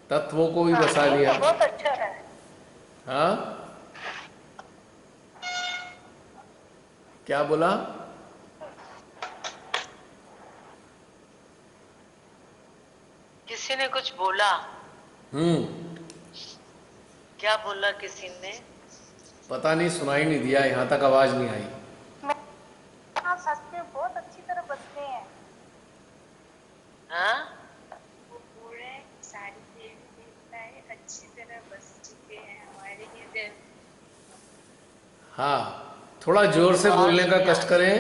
तत्वों को भी बसा लिया। बहुत अच्छा है। हाँ, क्या बोला? किसी ने कुछ बोला? क्या बोला किसी ने? पता नहीं, सुनाई नहीं दिया, यहाँ तक आवाज नहीं आई। आप हंसते बहुत अच्छी तरह बसते हैं। हाँ वो पूरे सारी देवी देवताएं अच्छी तरह बस चुके हैं हमारे हृदय में। हाँ, थोड़ा जोर से बोलने का कष्ट करें।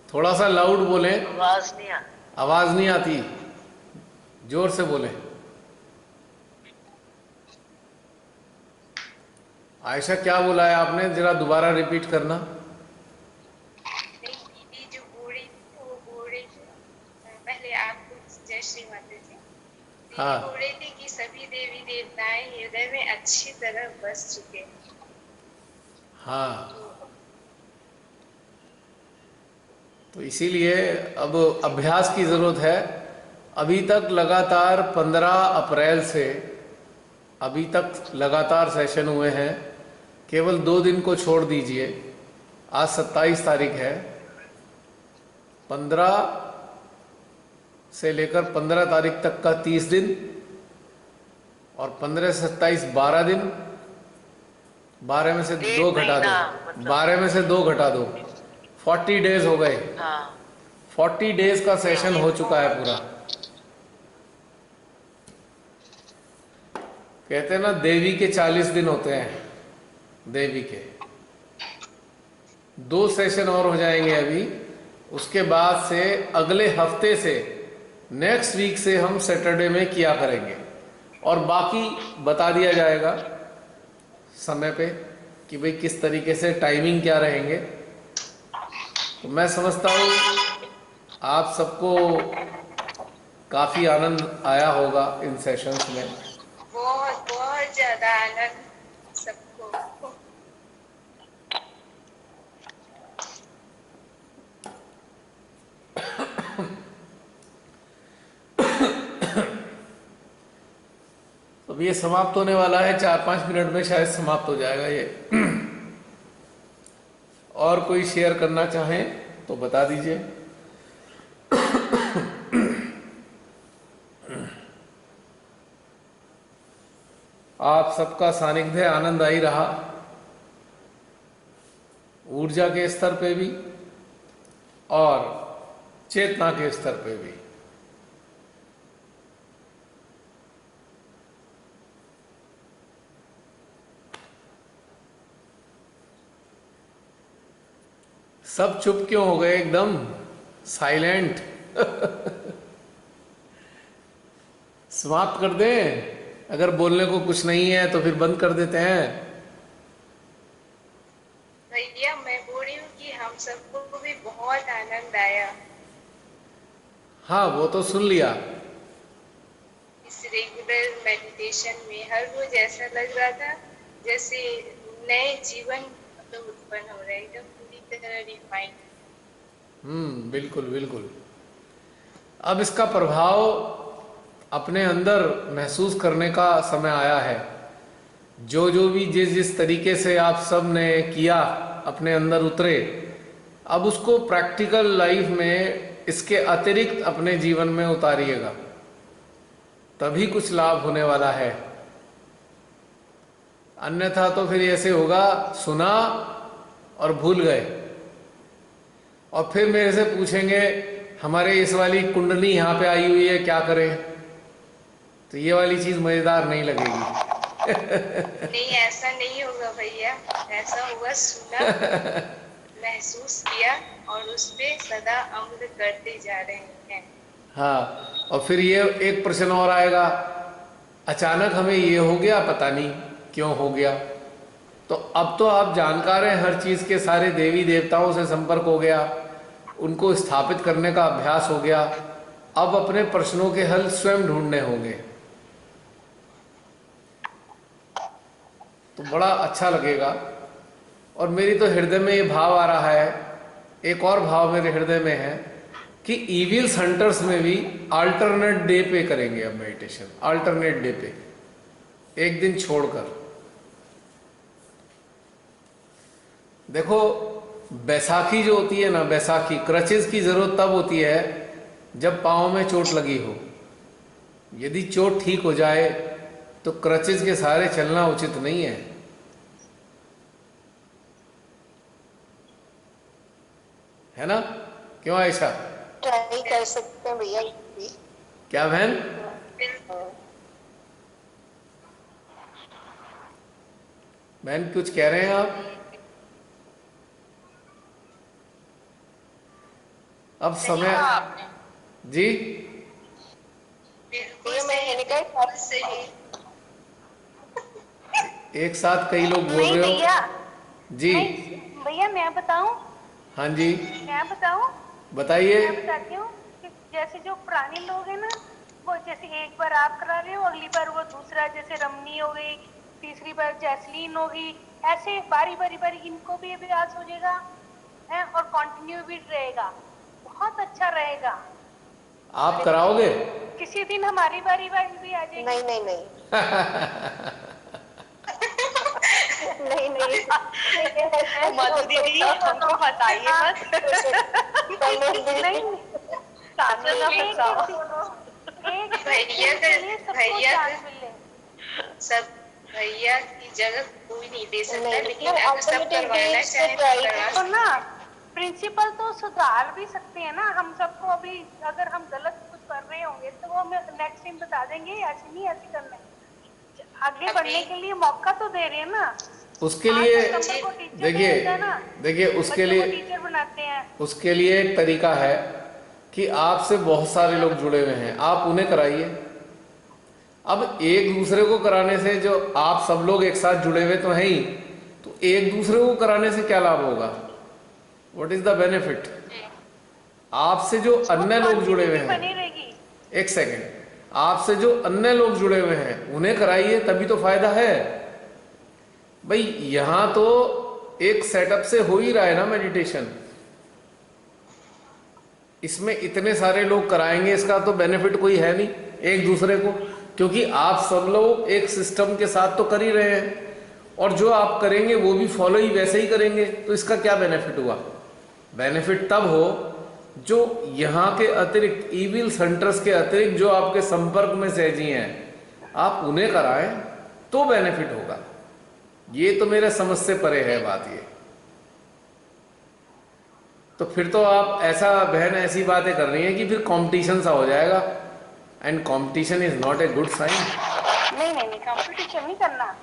थोड़ा सा लाउड बोलें, आवाज नहीं आ आवाज नहीं आती, जोर से बोलें। आयशा क्या बोला है आपने, जरा दोबारा रिपीट करना। नहीं, दीदी जो बोल रही थी वो बोल रही थी, पहले आपको जय श्री माता जी। दीदी हाँ बोल रही थी कि सभी देवी देवताएं हृदय में अच्छी तरह बस चुके हैं। हाँ, तो तो इसीलिए अब अभ्यास की ज़रूरत है। अभी तक लगातार 15 अप्रैल से अभी तक लगातार सेशन हुए हैं। केवल 2 दिन को छोड़ दीजिए। आज 27 तारीख है। 15 से लेकर 15 तारीख तक का 30 दिन और 15 से 27 12 दिन। 12 में से 2 घटा दो, 12 में से 2 घटा दो, 40 डेज हो गए। हाँ 40 डेज का सेशन हो चुका है पूरा। कहते हैं ना, देवी के 40 दिन होते हैं। देवी के 2 सेशन और हो जाएंगे अभी। उसके बाद से अगले हफ्ते से, नेक्स्ट वीक से हम सैटरडे में किया करेंगे और बाकी बता दिया जाएगा समय पे कि भाई किस तरीके से टाइमिंग क्या रहेंगे। तो मैं समझता हूँ आप सबको काफ़ी आनंद आया होगा इन सेशंस में। बहुत बहुत ज्यादा आनंद सबको। अब ये समाप्त होने वाला है, 4-5 मिनट में शायद समाप्त हो जाएगा ये। और कोई शेयर करना चाहें तो बता दीजिए। आप सबका सानिध्य आनंददायी रहा, ऊर्जा के स्तर पे भी और चेतना के स्तर पे भी। सब चुप क्यों हो गए, एकदम साइलेंट? समाप्त कर दें? अगर बोलने को कुछ नहीं है तो फिर बंद कर देते हैं। भैया मैं बोल रही हूँ कि हम सबको भी बहुत आनंद आया हाँ, वो तो सुन लिया। इस रेगुलर मेडिटेशन में। हर रोज ऐसा लग रहा था जैसे नए जीवन मतलब उत्पन्न हो रहे हैं, एकदम पूरी तरह रिफाइंड। बिल्कुल बिल्कुल। अब इसका प्रभाव अपने अंदर महसूस करने का समय आया है। जो जो भी जिस जिस तरीके से आप सब ने किया, अपने अंदर उतरे, अब उसको प्रैक्टिकल लाइफ में इसके अतिरिक्त अपने जीवन में उतारिएगा, तभी कुछ लाभ होने वाला है। अन्यथा तो फिर ऐसे होगा, सुना और भूल गए और फिर मेरे से पूछेंगे हमारे इस वाली कुंडली यहाँ पे आई हुई है, क्या करें? तो ये वाली चीज मजेदार नहीं लगेगी। नहीं, ऐसा नहीं होगा भैया। ऐसा होगा, सुना, महसूस किया और उस पे सदा अमल करते जा रहे हैं। हाँ, और फिर ये एक प्रश्न और आएगा, अचानक हमें ये हो गया, पता नहीं क्यों हो गया। तो अब तो आप जानकार हैं हर चीज के, सारे देवी देवताओं से संपर्क हो गया, उनको स्थापित करने का अभ्यास हो गया। अब अपने प्रश्नों के हल स्वयं ढूंढने होंगे, तो बड़ा अच्छा लगेगा। और मेरी तो हृदय में ये भाव आ रहा है, एक और भाव मेरे हृदय में है कि इविल हंटर्स में भी अल्टरनेट डे पे करेंगे अब मेडिटेशन। अल्टरनेट डे पे, एक दिन छोड़कर। देखो, बैसाखी जो होती है ना, बैसाखी, क्रचेस की जरूरत तब होती है जब पाँव में चोट लगी हो। यदि चोट ठीक हो जाए तो क्रचेस के सहारे चलना उचित नहीं है, है ना? क्यों आयशा? ट्राई कर सकते हैं भैया भी। क्या बहन? बहन कुछ कह रहे हैं आप? अब सही समय। कहा आपने। जी, बिल्कुल ये सही, मैंने बिल्कुल कहा सही। एक साथ कई लोग बोल नहीं रहे भैया, हो। जी, नहीं भैया, मैं बताऊं, हाँ जी, मैं बताऊं, बताइए। मैं बताती हूँ कि जैसे जो पुराने लोग हैं ना, वो जैसे एक बार आप करा रहे हो, अगली बार वो दूसरा, जैसे रमनी हो गई, तीसरी बार जैसलीन होगी, ऐसे बारी बारी बारी इनको भी अभ्यास हो जाएगा है, और कंटिन्यू भी रहेगा, बहुत अच्छा रहेगा। आप कराओगे? किसी दिन हमारी बारी बारी भी आ जाएगी। नहीं नहीं नहीं नहीं नहीं मधु दीदी, हमको बताइए मत। नहीं, सानू ना फंसाओ। एक भैया दिन के लिए का सबको भैया का चांस मिले। सब भैया की जगह कोई नहीं दे सकता, नहीं, लेकिन अगर सब alternative करवाना days चाहे पे तो try करवा तो सकते ना, प्रिंसिपल तो सुधार भी सकते हैं ना। हम सबको अभी अगर हम गलत कुछ कर रहे होंगे तो वो हमें नेक्स्ट टाइम बता देंगे, ऐसे नहीं ऐसे करना है। आगे बढ़ने के लिए मौका तो दे रहे हैं ना। उसके 8 लिए सितंबर को टीचर डे देखिए, होता है ना, देखिए उसके बच्चों को लिए, टीचर बनाते हैं। उसके लिए एक तरीका है कि आपसे बहुत सारे लोग जुड़े हुए हैं, आप उन्हें कराइए। अब एक दूसरे को कराने से, जो आप सब लोग एक साथ जुड़े हुए तो हैं ही, तो एक दूसरे को कराने से क्या लाभ होगा? What is the benefit? आपसे जो वो अन्य लोग जुड़े हुए कंटिन्यूटी हैं, बनी रहेगी। एक सेकंड, आपसे जो अन्य लोग जुड़े हुए हैं उन्हें कराइए, तभी तो फायदा है भाई। यहां तो एक सेटअप से हो ही रहा है ना मेडिटेशन, इसमें इतने सारे लोग कराएंगे, इसका तो बेनिफिट कोई है नहीं एक दूसरे को, क्योंकि आप सब लोग एक सिस्टम के साथ तो कर ही रहे हैं, और जो आप करेंगे वो भी फॉलो ही वैसे ही करेंगे, तो इसका क्या बेनिफिट हुआ? बेनिफिट तब हो जो यहाँ के अतिरिक्त, इविल सेंटर्स के अतिरिक्त जो आपके संपर्क में सहजी हैं, आप उन्हें कराएं तो बेनिफिट होगा। ये तो मेरे समझ से परे है बात ये। तो फिर तो आप ऐसा, बहन ऐसी बातें कर रही हैं कि फिर कंपटीशन सा हो जाएगा, and competition is not a good sign. नहीं नहीं नहीं, कंपटीशन नहीं करना।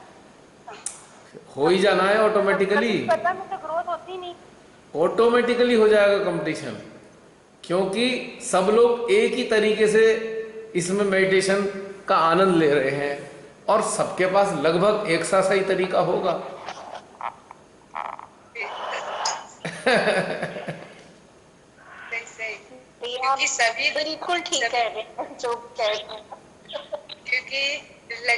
हो ही जाना है ऑटोमेटिकली, प्रतिस्पर्धा में तो ग्रोथ होती नहीं। ऑटोमेटिकली हो जाएगा कंपटीशन, क्योंकि सब लोग एक ही तरीके से इसमें मेडिटेशन का आनंद ले रहे हैं, और सबके पास लगभग एक सा सही तरीका होगा। क्योंकि सभी बिल्कुल ठीक कह रहे हैं जो कह रहे हैं, क्योंकि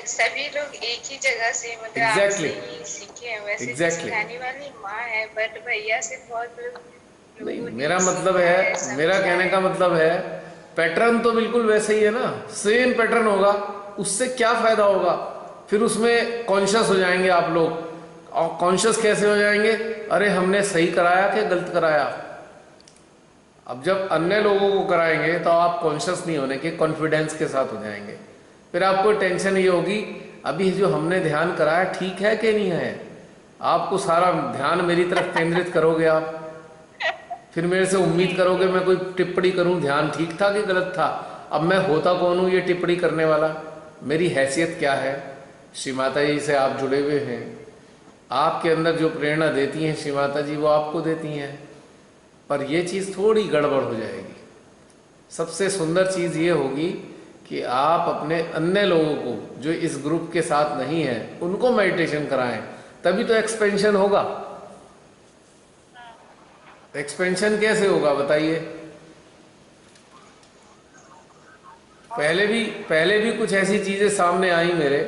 सभी लोग एक ही जगह से, मतलब Exactly. आपसे ही सीखे हैं। वैसे तो Exactly. सिखाने वाली माँ है, बट भैया से बहुत नहीं, लोगों ने मेरा मतलब सीखा है, मेरा समझा कहने है। का मतलब है, पैटर्न तो बिल्कुल वैसे ही है ना, सेम पैटर्न होगा, उससे क्या फायदा होगा? फिर उसमें कॉन्शियस हो जाएंगे आप लोग। और कॉन्शियस कैसे हो जाएंगे? अरे हमने सही कराया कि गलत कराया। अब जब अन्य लोगों को कराएंगे तो आप कॉन्शियस नहीं होने के, कॉन्फिडेंस के साथ हो जाएंगे। फिर आपको टेंशन ये होगी, अभी जो हमने ध्यान कराया ठीक है कि नहीं है। आपको सारा ध्यान मेरी तरफ केंद्रित करोगे आप, फिर मेरे से उम्मीद करोगे मैं कोई टिप्पणी करूं, ध्यान ठीक था कि गलत था। अब मैं होता कौन हूं ये टिप्पणी करने वाला? मेरी हैसियत क्या है? श्री माता जी से आप जुड़े हुए हैं, आपके अंदर जो प्रेरणा देती हैं श्री माता जी, वो आपको देती हैं। पर ये चीज़ थोड़ी गड़बड़ हो जाएगी। सबसे सुंदर चीज़ ये होगी कि आप अपने अन्य लोगों को जो इस ग्रुप के साथ नहीं है उनको मेडिटेशन कराएं, तभी तो एक्सपेंशन होगा। एक्सपेंशन कैसे होगा बताइए? पहले भी कुछ ऐसी चीज़ें सामने आई मेरे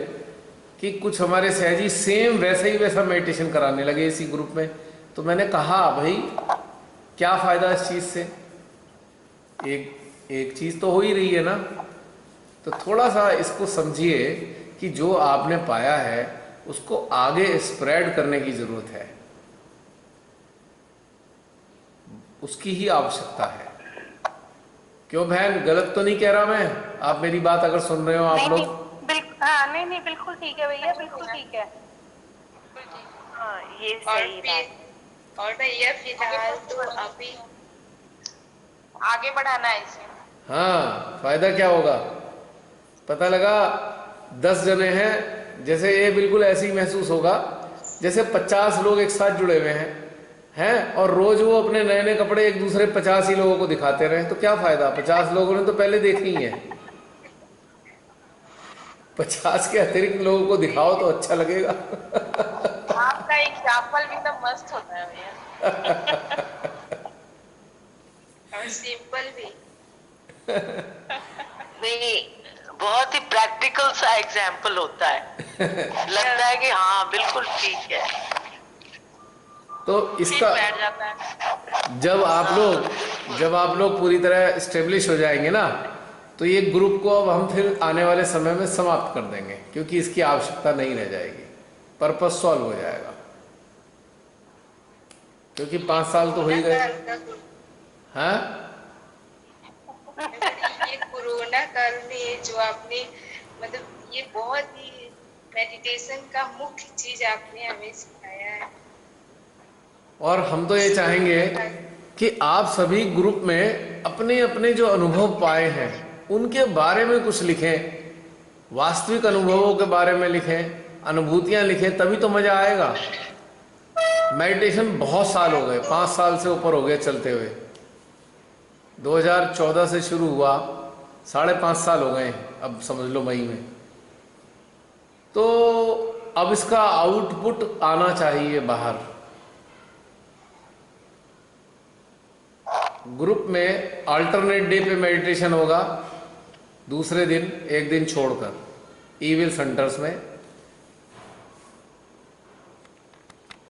कि कुछ हमारे सहजी सेम वैसे ही वैसा मेडिटेशन कराने लगे इसी ग्रुप में। तो मैंने कहा भाई क्या फ़ायदा इस चीज़ से? एक चीज़ तो हो ही रही है ना। तो थोड़ा सा इसको समझिए कि जो आपने पाया है उसको आगे स्प्रेड करने की ज़रूरत है, उसकी ही आवश्यकता है। क्यों बहन, गलत तो नहीं कह रहा मैं? आप मेरी बात अगर सुन रहे हो आप लोग। हाँ नहीं नहीं, बिल्कुल ठीक है भैया, बिल्कुल ठीक है। हाँ ये सही बात। और भैया फिलहाल तो अभी आगे बढ़ाना है इसे। हाँ, फायदा क्या होगा? पता लगा 10 जने हैं, जैसे ये बिल्कुल ऐसे ही महसूस होगा जैसे 50 लोग एक साथ जुड़े हुए हैं। हैं, और रोज वो अपने नए नए कपड़े एक दूसरे 50 ही लोगों को दिखाते रहे तो क्या फायदा? 50 लोगों ने तो पहले देखे ही है। 50 के अतिरिक्त लोगों को दिखाओ तो अच्छा लगेगा। आपका एग्जाम्पल भी तो मस्त होता है भैया। और सिंपल भी। नहीं, बहुत ही प्रैक्टिकल सा एग्जाम्पल होता है। लगता है कि हाँ बिल्कुल ठीक है, तो ठीक इसका बैठ जाता है। जब आप लोग पूरी तरह स्टेब्लिश हो जाएंगे ना, तो ये ग्रुप को अब हम फिर आने वाले समय में समाप्त कर देंगे, क्योंकि इसकी आवश्यकता नहीं रह जाएगी, पर्पस सॉल्व हो जाएगा। क्योंकि 5 साल तो हो ही गए। हाँ, ये कोरोना काल में जो आपने मतलब ये बहुत ही मेडिटेशन का मुख्य चीज आपने हमें सिखाया है। और हम तो ये चाहेंगे कि आप सभी ग्रुप में अपने अपने जो अनुभव पाए हैं उनके बारे में कुछ लिखें, वास्तविक अनुभवों के बारे में लिखें, अनुभूतियां लिखें, तभी तो मजा आएगा। मेडिटेशन बहुत साल हो गए, 5 साल से ऊपर हो गए चलते हुए। 2014 से शुरू हुआ, 5.5 साल हो गए अब समझ लो मई में। तो अब इसका आउटपुट आना चाहिए बाहर। ग्रुप में अल्टरनेट डे पे मेडिटेशन होगा, दूसरे दिन एक दिन छोड़कर ईविल सेंटर्स में।